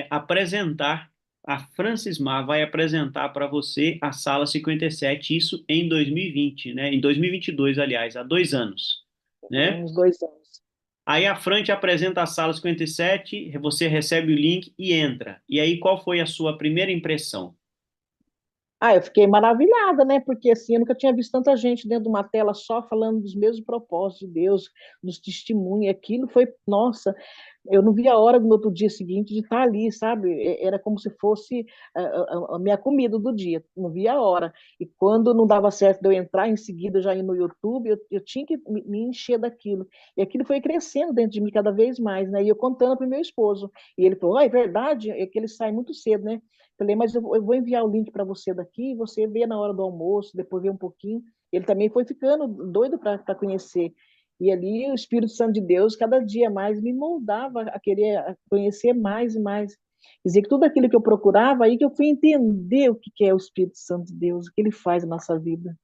apresentar, a Francis Mar vai apresentar para você a Sala 57, isso em 2020, né, em 2022, aliás, há 2 anos, né? Uns 2 anos. Aí a Fran te apresenta a Sala 57, você recebe o link e entra. E aí, qual foi a sua primeira impressão? Ah, eu fiquei maravilhada, né? Porque assim, eu nunca tinha visto tanta gente dentro de uma tela só falando dos mesmos propósitos de Deus, dos testemunhos. Aquilo foi, nossa, eu não via a hora no outro dia seguinte de estar ali, sabe? Era como se fosse a minha comida do dia, não via a hora. E quando não dava certo de eu entrar em seguida já ir no YouTube, eu tinha que me encher daquilo. E aquilo foi crescendo dentro de mim cada vez mais, né? E eu contando para o meu esposo. E ele falou: é verdade, é que ele sai muito cedo, né? Falei: mas eu vou enviar o link para você daqui, você vê na hora do almoço, depois vê um pouquinho. Ele também foi ficando doido para conhecer. E ali o Espírito Santo de Deus, cada dia mais, me moldava a querer conhecer mais e mais. Quer dizer que tudo aquilo que eu procurava, aí que eu fui entender o que é o Espírito Santo de Deus, o que ele faz na nossa vida.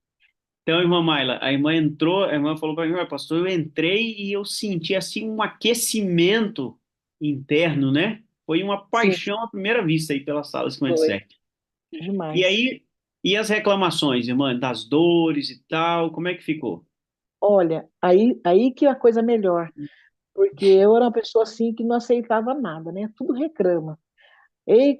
Então, irmã Mayla, a irmã entrou, a irmã falou para mim: pastor, eu entrei e eu senti assim um aquecimento interno, né? Foi uma Sim, paixão à primeira vista aí pela Sala foi 57. E demais. aí, e as reclamações, irmã, das dores e tal, como é que ficou? Olha, aí que é a coisa melhor, porque eu era uma pessoa assim que não aceitava nada, né? Tudo reclama. Ei,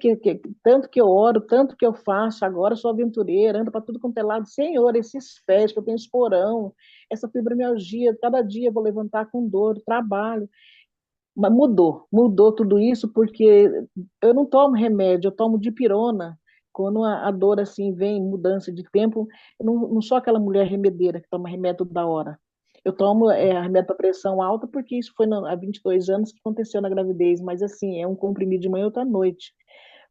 tanto que eu oro, tanto que eu faço, agora eu sou aventureira, ando para tudo quanto é lado. Senhor, esses pés que eu tenho esporão, essa fibromialgia, cada dia eu vou levantar com dor, trabalho. Mas mudou tudo isso porque eu não tomo remédio, eu tomo dipirona. Quando a dor assim vem, mudança de tempo, eu não sou aquela mulher remedeira que toma remédio toda hora. Eu tomo remédio para pressão alta porque isso foi há 22 anos que aconteceu na gravidez, mas assim, é um comprimido de manhã e outra à noite.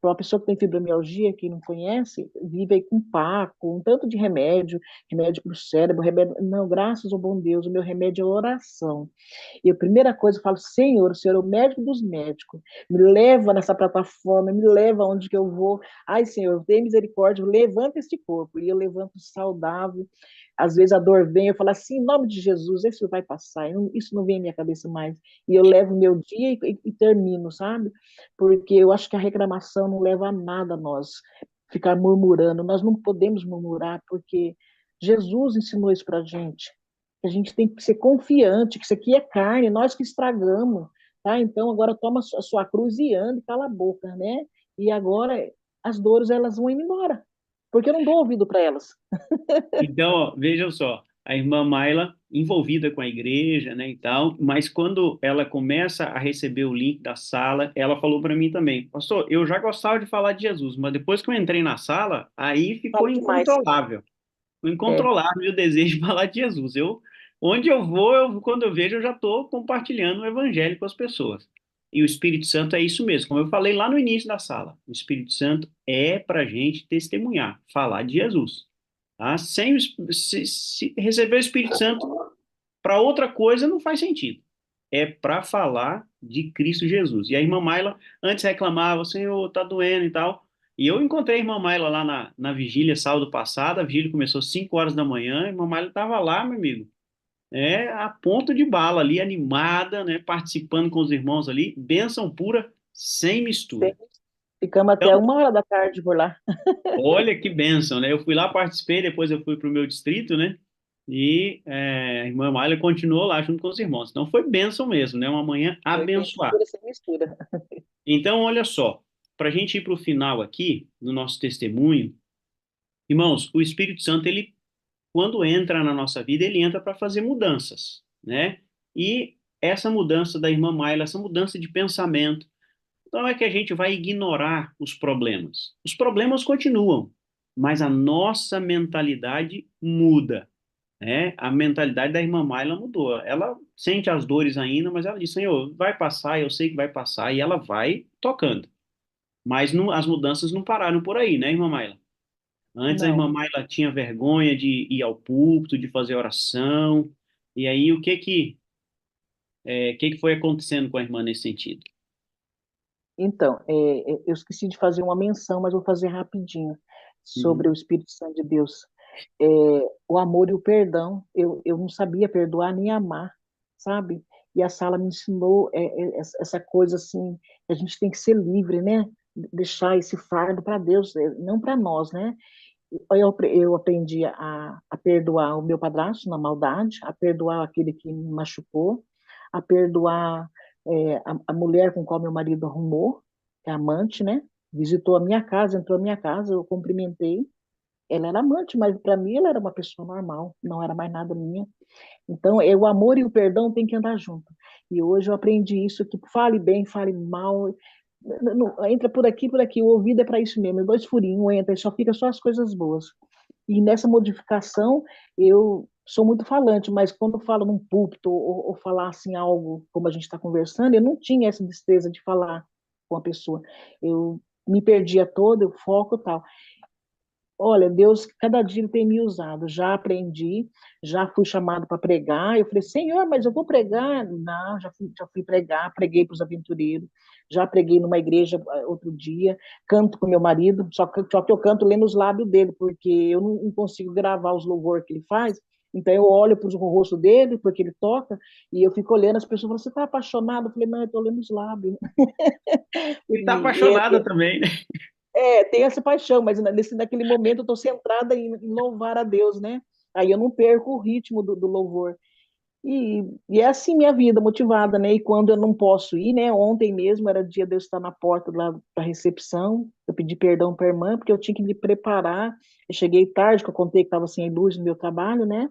Para uma pessoa que tem fibromialgia, que não conhece, vive aí com paco, um tanto de remédio, remédio para o cérebro, remédio. Não, graças ao bom Deus, o meu remédio é oração. E a primeira coisa eu falo: Senhor, o Senhor é o médico dos médicos, me leva nessa plataforma, me leva onde que eu vou. Ai, Senhor, tem misericórdia, levanta este corpo. E eu levanto saudável. Às vezes a dor vem, eu falo assim: em nome de Jesus, isso vai passar, isso não vem à minha cabeça mais. E eu levo o meu dia e termino, sabe? Porque eu acho que a reclamação não leva a nada a nós. Ficar murmurando, nós não podemos murmurar, porque Jesus ensinou isso para a gente. A gente tem que ser confiante, que isso aqui é carne, nós que estragamos, tá? Então agora toma a sua cruz e anda e cala a boca, né? E agora as dores elas vão indo embora, porque eu não dou ouvido para elas. Então, ó, vejam só, a irmã Mayla envolvida com a igreja, né, e tal, mas quando ela começa a receber o link da sala, ela falou para mim também: pastor, eu já gostava de falar de Jesus, mas depois que eu entrei na sala, aí ficou Falo demais. incontrolável, É, incontrolável o desejo de falar de Jesus. Eu Onde eu vou, quando eu vejo, eu já estou compartilhando o evangelho com as pessoas. E o Espírito Santo é isso mesmo, como eu falei lá no início da sala. O Espírito Santo é para a gente testemunhar, falar de Jesus. Tá? Sem se receber o Espírito Santo para outra coisa não faz sentido. É para falar de Cristo Jesus. E a irmã Maila antes reclamava, Senhor, tá doendo e tal. E eu encontrei a irmã Maila lá na vigília sábado passado. A vigília começou às 5 horas da manhã. A irmã Maila estava lá, meu amigo, a ponto de bala ali, animada, né, participando com os irmãos ali, bênção pura, sem mistura. Ficamos até Então, 1 hora da tarde por lá. olha que bênção, né? Eu fui lá, participei, depois eu fui para o meu distrito, né? E a irmã Mália continuou lá junto com os irmãos. Então foi bênção mesmo, né? Uma manhã Foi bem abençoada. mistura, sem mistura. Então, olha só, para a gente ir para o final aqui do nosso testemunho, irmãos, o Espírito Santo, ele, quando entra na nossa vida, ele entra para fazer mudanças, né? E essa mudança da irmã Maila, essa mudança de pensamento, não é que a gente vai ignorar os problemas. Os problemas continuam, mas a nossa mentalidade muda, né? A mentalidade da irmã Maila mudou. Ela sente as dores ainda, mas ela diz, Senhor, vai passar, eu sei que vai passar, e ela vai tocando. Mas as mudanças não pararam por aí, né, irmã Maila? Antes a irmã Não. Maila tinha vergonha de ir ao púlpito, de fazer oração. E aí o que que foi acontecendo com a irmã nesse sentido? Então, eu esqueci de fazer uma menção, mas vou fazer rapidinho sobre Uhum. o Espírito Santo de Deus. É, o amor e o perdão. Eu não sabia perdoar nem amar, sabe? E a sala me ensinou essa coisa assim, que a gente tem que ser livre, né? Deixar esse fardo para Deus, não para nós, né? Eu aprendi a perdoar o meu padrasto na maldade, a perdoar aquele que me machucou, a perdoar a mulher com qual meu marido arrumou, que é amante, né? Visitou a minha casa, entrou na minha casa, eu cumprimentei. Ela era amante, mas para mim ela era uma pessoa normal, não era mais nada minha. Então, o amor e o perdão têm que andar junto. E hoje eu aprendi isso, que fale bem, fale mal, entra por aqui, o ouvido é para isso mesmo, dois furinhos, entra, e só fica só as coisas boas. E nessa modificação, eu sou muito falante, mas quando eu falo num púlpito ou falar assim algo como a gente está conversando, eu não tinha essa destreza de falar com a pessoa. Eu me perdia toda, eu foco e tal. Olha, Deus, cada dia ele tem me usado. Já aprendi, já fui chamado para pregar. Eu falei, Senhor, mas eu vou pregar? Não, já fui pregar, preguei para os aventureiros, já preguei numa igreja outro dia, canto com meu marido, só que eu canto lendo os lábios dele, porque eu não consigo gravar os louvores que ele faz. Então eu olho para o rosto dele, porque ele toca, e eu fico olhando, as pessoas falam, você está apaixonado? Eu falei, não, eu estou lendo os lábios. E tá E, apaixonada também, né? tem essa paixão, mas naquele momento eu estou centrada em louvar a Deus, né? Aí eu não perco o ritmo do louvor. E é assim minha vida, motivada, né? E quando eu não posso ir, né? Ontem mesmo era dia de eu estar na porta lá da recepção, eu pedi perdão para a irmã, porque eu tinha que me preparar. Eu cheguei tarde, que eu contei que estava sem luz no meu trabalho, né?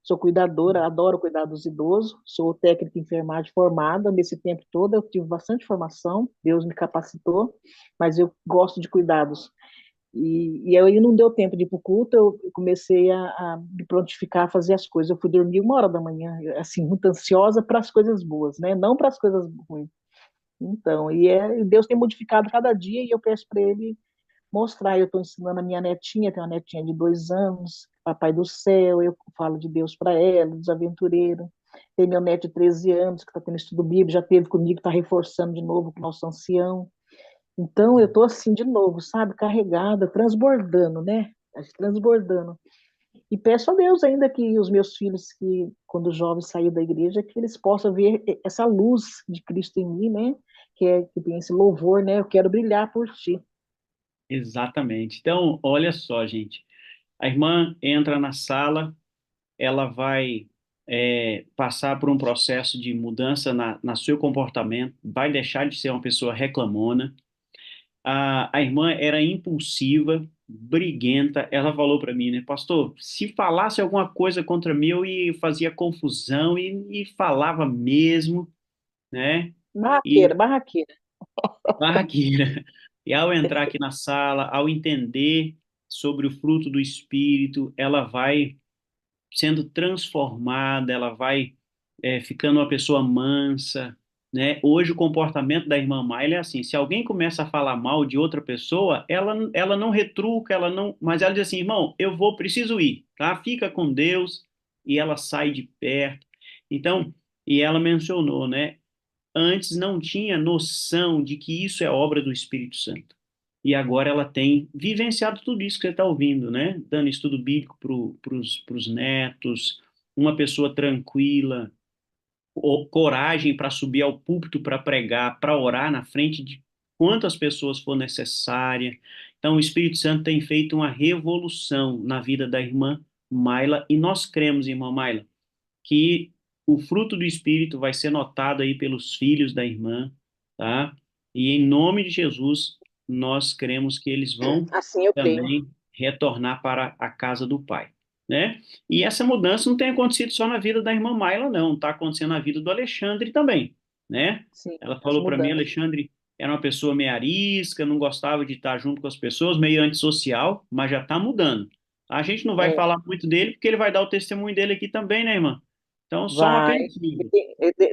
Sou cuidadora, adoro cuidar dos idosos, sou técnica em enfermagem formada. Nesse tempo todo eu tive bastante formação, Deus me capacitou, mas eu gosto de cuidados. E aí não deu tempo de ir para o culto, eu comecei a me prontificar a fazer as coisas. Eu fui dormir 1 hora da manhã, assim, muito ansiosa para as coisas boas, né? Não para as coisas ruins. Então, e Deus tem modificado cada dia e eu peço para Ele mostrar. Eu estou ensinando a minha netinha, tem uma netinha de 2 anos, Papai do Céu, eu falo de Deus para ela, dos aventureiros. Tem meu neto de 13 anos, que está tendo estudo bíblico, já teve comigo, está reforçando de novo com o nosso ancião. Então, eu estou assim de novo, sabe, carregada, transbordando, né? Transbordando. E peço a Deus ainda que os meus filhos, que quando jovens saírem da igreja, que eles possam ver essa luz de Cristo em mim, né? Que tem esse louvor, né? Eu quero brilhar por ti. Exatamente. Então, olha só, gente. A irmã entra na sala, ela vai passar por um processo de mudança na seu comportamento, vai deixar de ser uma pessoa reclamona. A irmã era impulsiva, briguenta. Ela falou para mim, né, pastor, se falasse alguma coisa contra mim, eu fazia confusão e falava mesmo, né? Barraqueira, E barraqueira. barraqueira. E ao entrar aqui na sala, ao entender sobre o fruto do Espírito, ela vai sendo transformada, ela vai ficando uma pessoa mansa, né? Hoje o comportamento da irmã Mayla é assim, se alguém começa a falar mal de outra pessoa, ela não retruca, ela não, mas ela diz assim, irmão, preciso ir, tá? Fica com Deus, e ela sai de perto. Então, e ela mencionou, né? Antes não tinha noção de que isso é obra do Espírito Santo. E agora ela tem vivenciado tudo isso que você está ouvindo, né? Dando estudo bíblico para os netos, uma pessoa tranquila, coragem para subir ao púlpito para pregar, para orar na frente de quantas pessoas for necessária. Então, o Espírito Santo tem feito uma revolução na vida da irmã Mayla, e nós cremos, irmã Mayla, que o fruto do Espírito vai ser notado aí pelos filhos da irmã, tá? E em nome de Jesus, nós cremos que eles vão Assim eu creio. também retornar para a casa do Pai, né? E essa mudança não tem acontecido só na vida da irmã Mayla, não, está acontecendo na vida do Alexandre também, né? Sim, Ela as falou para mim, mudanças. Alexandre era uma pessoa meio arisca, não gostava de estar junto com as pessoas, meio antissocial, mas já está mudando. A gente não vai É, falar muito dele, porque ele vai dar o testemunho dele aqui também, né, irmã? Então, só um vai. aperitivo.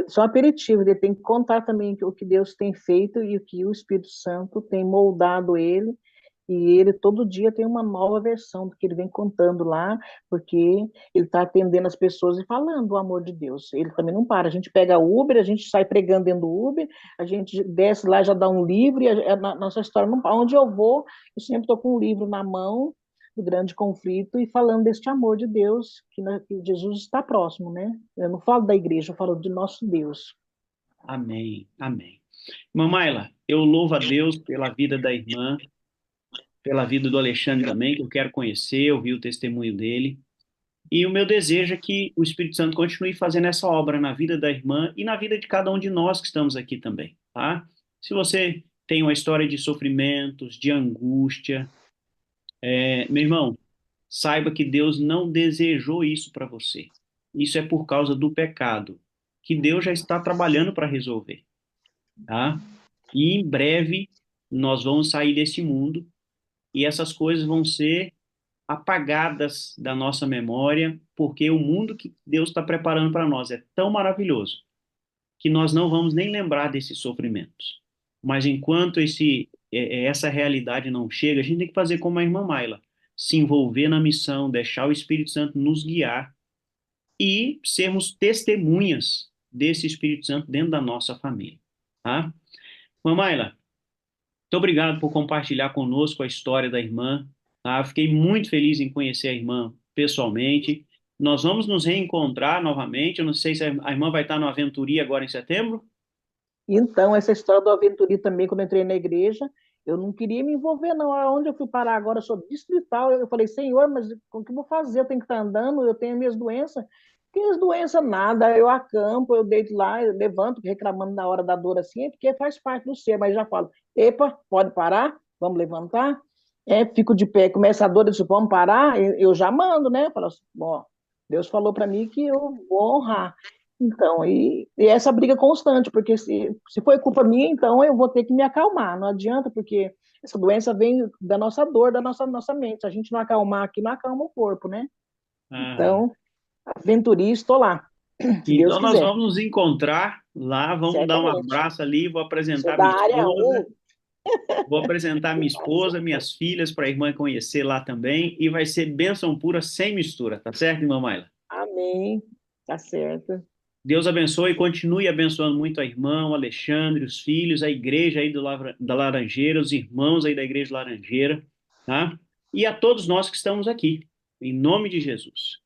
Só um aperitivo, ele tem que contar também o que Deus tem feito e o que o Espírito Santo tem moldado ele. E ele todo dia tem uma nova versão do que ele vem contando lá, porque ele está atendendo as pessoas e falando do amor de Deus. Ele também não para. A gente pega Uber, a gente sai pregando dentro do Uber, a gente desce lá, já dá um livro, e a nossa história não para. Onde eu vou, eu sempre estou com um livro na mão, do grande conflito, e falando deste amor de Deus, que Jesus está próximo, né? Eu não falo da igreja, eu falo de nosso Deus. Amém, amém. Irmã Mayla, eu louvo a Deus pela vida da irmã, pela vida do Alexandre também, que eu quero conhecer, ouvir o testemunho dele. E o meu desejo é que o Espírito Santo continue fazendo essa obra na vida da irmã e na vida de cada um de nós que estamos aqui também, tá? Se você tem uma história de sofrimentos, de angústia, meu irmão, saiba que Deus não desejou isso para você. Isso é por causa do pecado, que Deus já está trabalhando para resolver, tá? E em breve nós vamos sair desse mundo e essas coisas vão ser apagadas da nossa memória, porque o mundo que Deus está preparando para nós é tão maravilhoso que nós não vamos nem lembrar desses sofrimentos. Mas enquanto essa realidade não chega, a gente tem que fazer como a irmã Mayla, se envolver na missão, deixar o Espírito Santo nos guiar e sermos testemunhas desse Espírito Santo dentro da nossa família, tá? Irmã Mayla, muito obrigado por compartilhar conosco a história da irmã, tá? Eu fiquei muito feliz em conhecer a irmã pessoalmente. Nós vamos nos reencontrar novamente. Eu não sei se a irmã vai estar no Aventuria agora em setembro. Então, essa história do Aventuri também, quando eu entrei na igreja, eu não queria me envolver, não. Aonde eu fui parar agora, eu sou distrital. Eu falei, Senhor, mas como que eu vou fazer? Eu tenho que estar andando, eu tenho minhas doenças. Que as doenças nada, eu acampo, eu deito lá, eu levanto, reclamando na hora da dor assim, é porque faz parte do ser, mas já falo, epa, pode parar? Vamos levantar? Fico de pé, começa a dor, eu disse, vamos parar? Eu já mando, né? Eu falo assim, bom, Deus falou para mim que eu vou honrar. Então, e essa briga constante, porque se foi culpa minha, então eu vou ter que me acalmar. Não adianta, porque essa doença vem da nossa dor, da nossa mente. Se a gente não acalmar aqui, não acalma o corpo, né? Ah, Então, aventuria, estou lá, se Deus então nós quiser. vamos nos encontrar lá, vamos dar um Certamente. abraço ali, vou Sou apresentar da minha área esposa, 1. vou apresentar minha esposa, minhas filhas para a irmã conhecer lá também e vai ser bênção pura sem mistura, tá certo, irmã Maila? Amém. Tá certo. Deus abençoe e continue abençoando muito a irmã, o Alexandre, os filhos, a igreja aí da Laranjeira, os irmãos aí da igreja Laranjeira, tá? E a todos nós que estamos aqui, em nome de Jesus.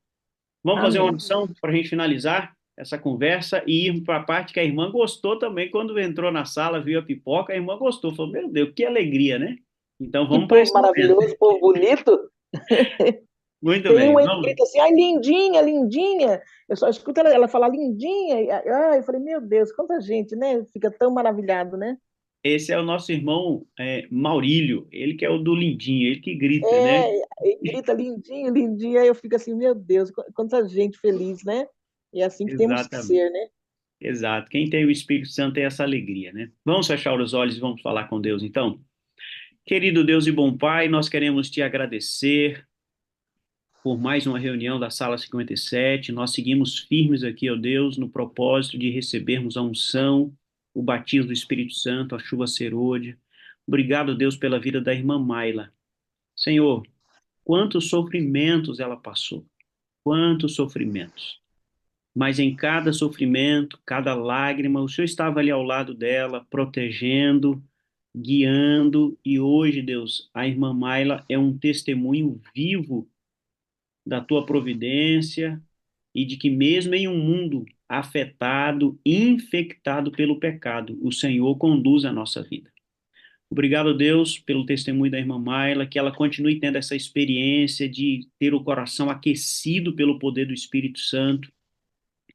Vamos fazer uma Amém. oração para a gente finalizar essa conversa e ir para a parte que a irmã gostou também, quando entrou na sala, viu a pipoca, a irmã gostou, falou, meu Deus, que alegria, né? Então Que vamos para povo esse momento. maravilhoso, povo bonito. Muito Tem bem, uma que vamos. grita assim, ai, lindinha, lindinha. Eu só escuto ela falar lindinha. Eu falei, meu Deus, quanta gente, né? Fica tão maravilhado, né? Esse é o nosso irmão Maurílio, ele que é o do Lindinho, ele que grita, né? E grita lindinho, lindinho. Aí eu fico assim, meu Deus, quanta gente feliz, né? E é assim que temos que Exatamente. ser, né? Exato. Quem tem o Espírito Santo tem essa alegria, né? Vamos fechar os olhos e vamos falar com Deus, então? Querido Deus e bom Pai, nós queremos te agradecer por mais uma reunião da Sala 57. Nós seguimos firmes aqui, ó Deus, no propósito de recebermos a unção, o batismo do Espírito Santo, a chuva serôdia. Obrigado, Deus, pela vida da irmã Mayla. Senhor, quantos sofrimentos ela passou, quantos sofrimentos. Mas em cada sofrimento, cada lágrima, o Senhor estava ali ao lado dela, protegendo, guiando, e hoje, Deus, a irmã Mayla é um testemunho vivo da tua providência e de que mesmo em um mundo afetado, infectado pelo pecado, o Senhor conduz a nossa vida. Obrigado, Deus, pelo testemunho da irmã Mayla, que ela continue tendo essa experiência de ter o coração aquecido pelo poder do Espírito Santo,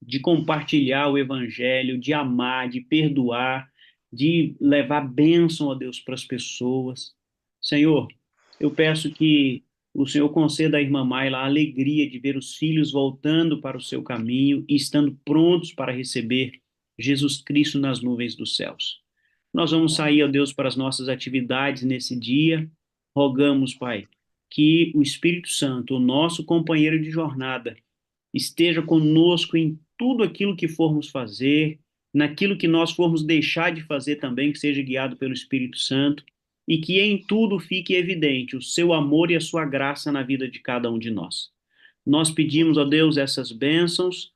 de compartilhar o evangelho, de amar, de perdoar, de levar bênção a Deus para as pessoas. Senhor, eu peço que o Senhor conceda à irmã Mayla a alegria de ver os filhos voltando para o seu caminho e estando prontos para receber Jesus Cristo nas nuvens dos céus. Nós vamos sair, ó Deus, para as nossas atividades nesse dia. Rogamos, Pai, que o Espírito Santo, o nosso companheiro de jornada, esteja conosco em tudo aquilo que formos fazer, naquilo que nós formos deixar de fazer também, que seja guiado pelo Espírito Santo, e que em tudo fique evidente o seu amor e a sua graça na vida de cada um de nós. Nós pedimos, ó Deus, essas bênçãos,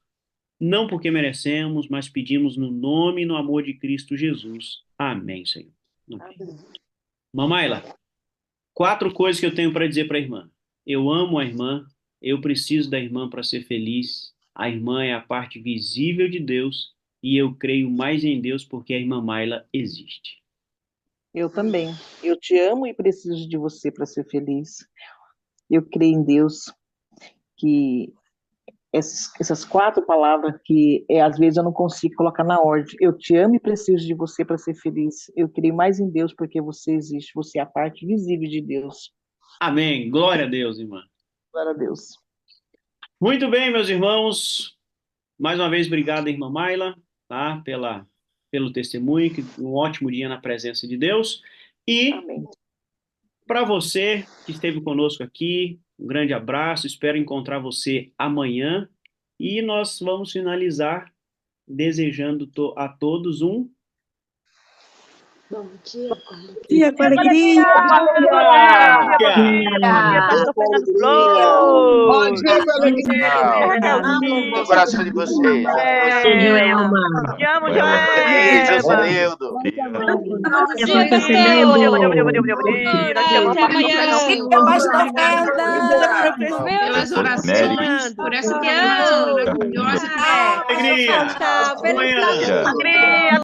não porque merecemos, mas pedimos no nome e no amor de Cristo Jesus. Amém, Senhor. Amém. Mamaila, 4 coisas que eu tenho para dizer para a irmã. Eu amo a irmã, eu preciso da irmã para ser feliz. A irmã é a parte visível de Deus e eu creio mais em Deus porque a irmã Mayla existe. Eu também. Eu te amo e preciso de você para ser feliz. Eu creio em Deus, que essas 4 palavras que às vezes eu não consigo colocar na ordem. Eu te amo e preciso de você para ser feliz. Eu creio mais em Deus porque você existe. Você é a parte visível de Deus. Amém. Glória a Deus, irmã. Glória a Deus. Muito bem, meus irmãos. Mais uma vez, obrigado, irmã Mayla, tá? Pelo testemunho, um ótimo dia na presença de Deus. E para você que esteve conosco aqui, um grande abraço, espero encontrar você amanhã. E nós vamos finalizar desejando a todos um bom dia com alegria. Bom dia com alegria. No coração de vocês. Te amo, Joseleudo. Até amanhã. Pastor Fernando. Pelas orações, por essa maravilhosa ideia. alegria. Tchau. Amanhã. Alegria.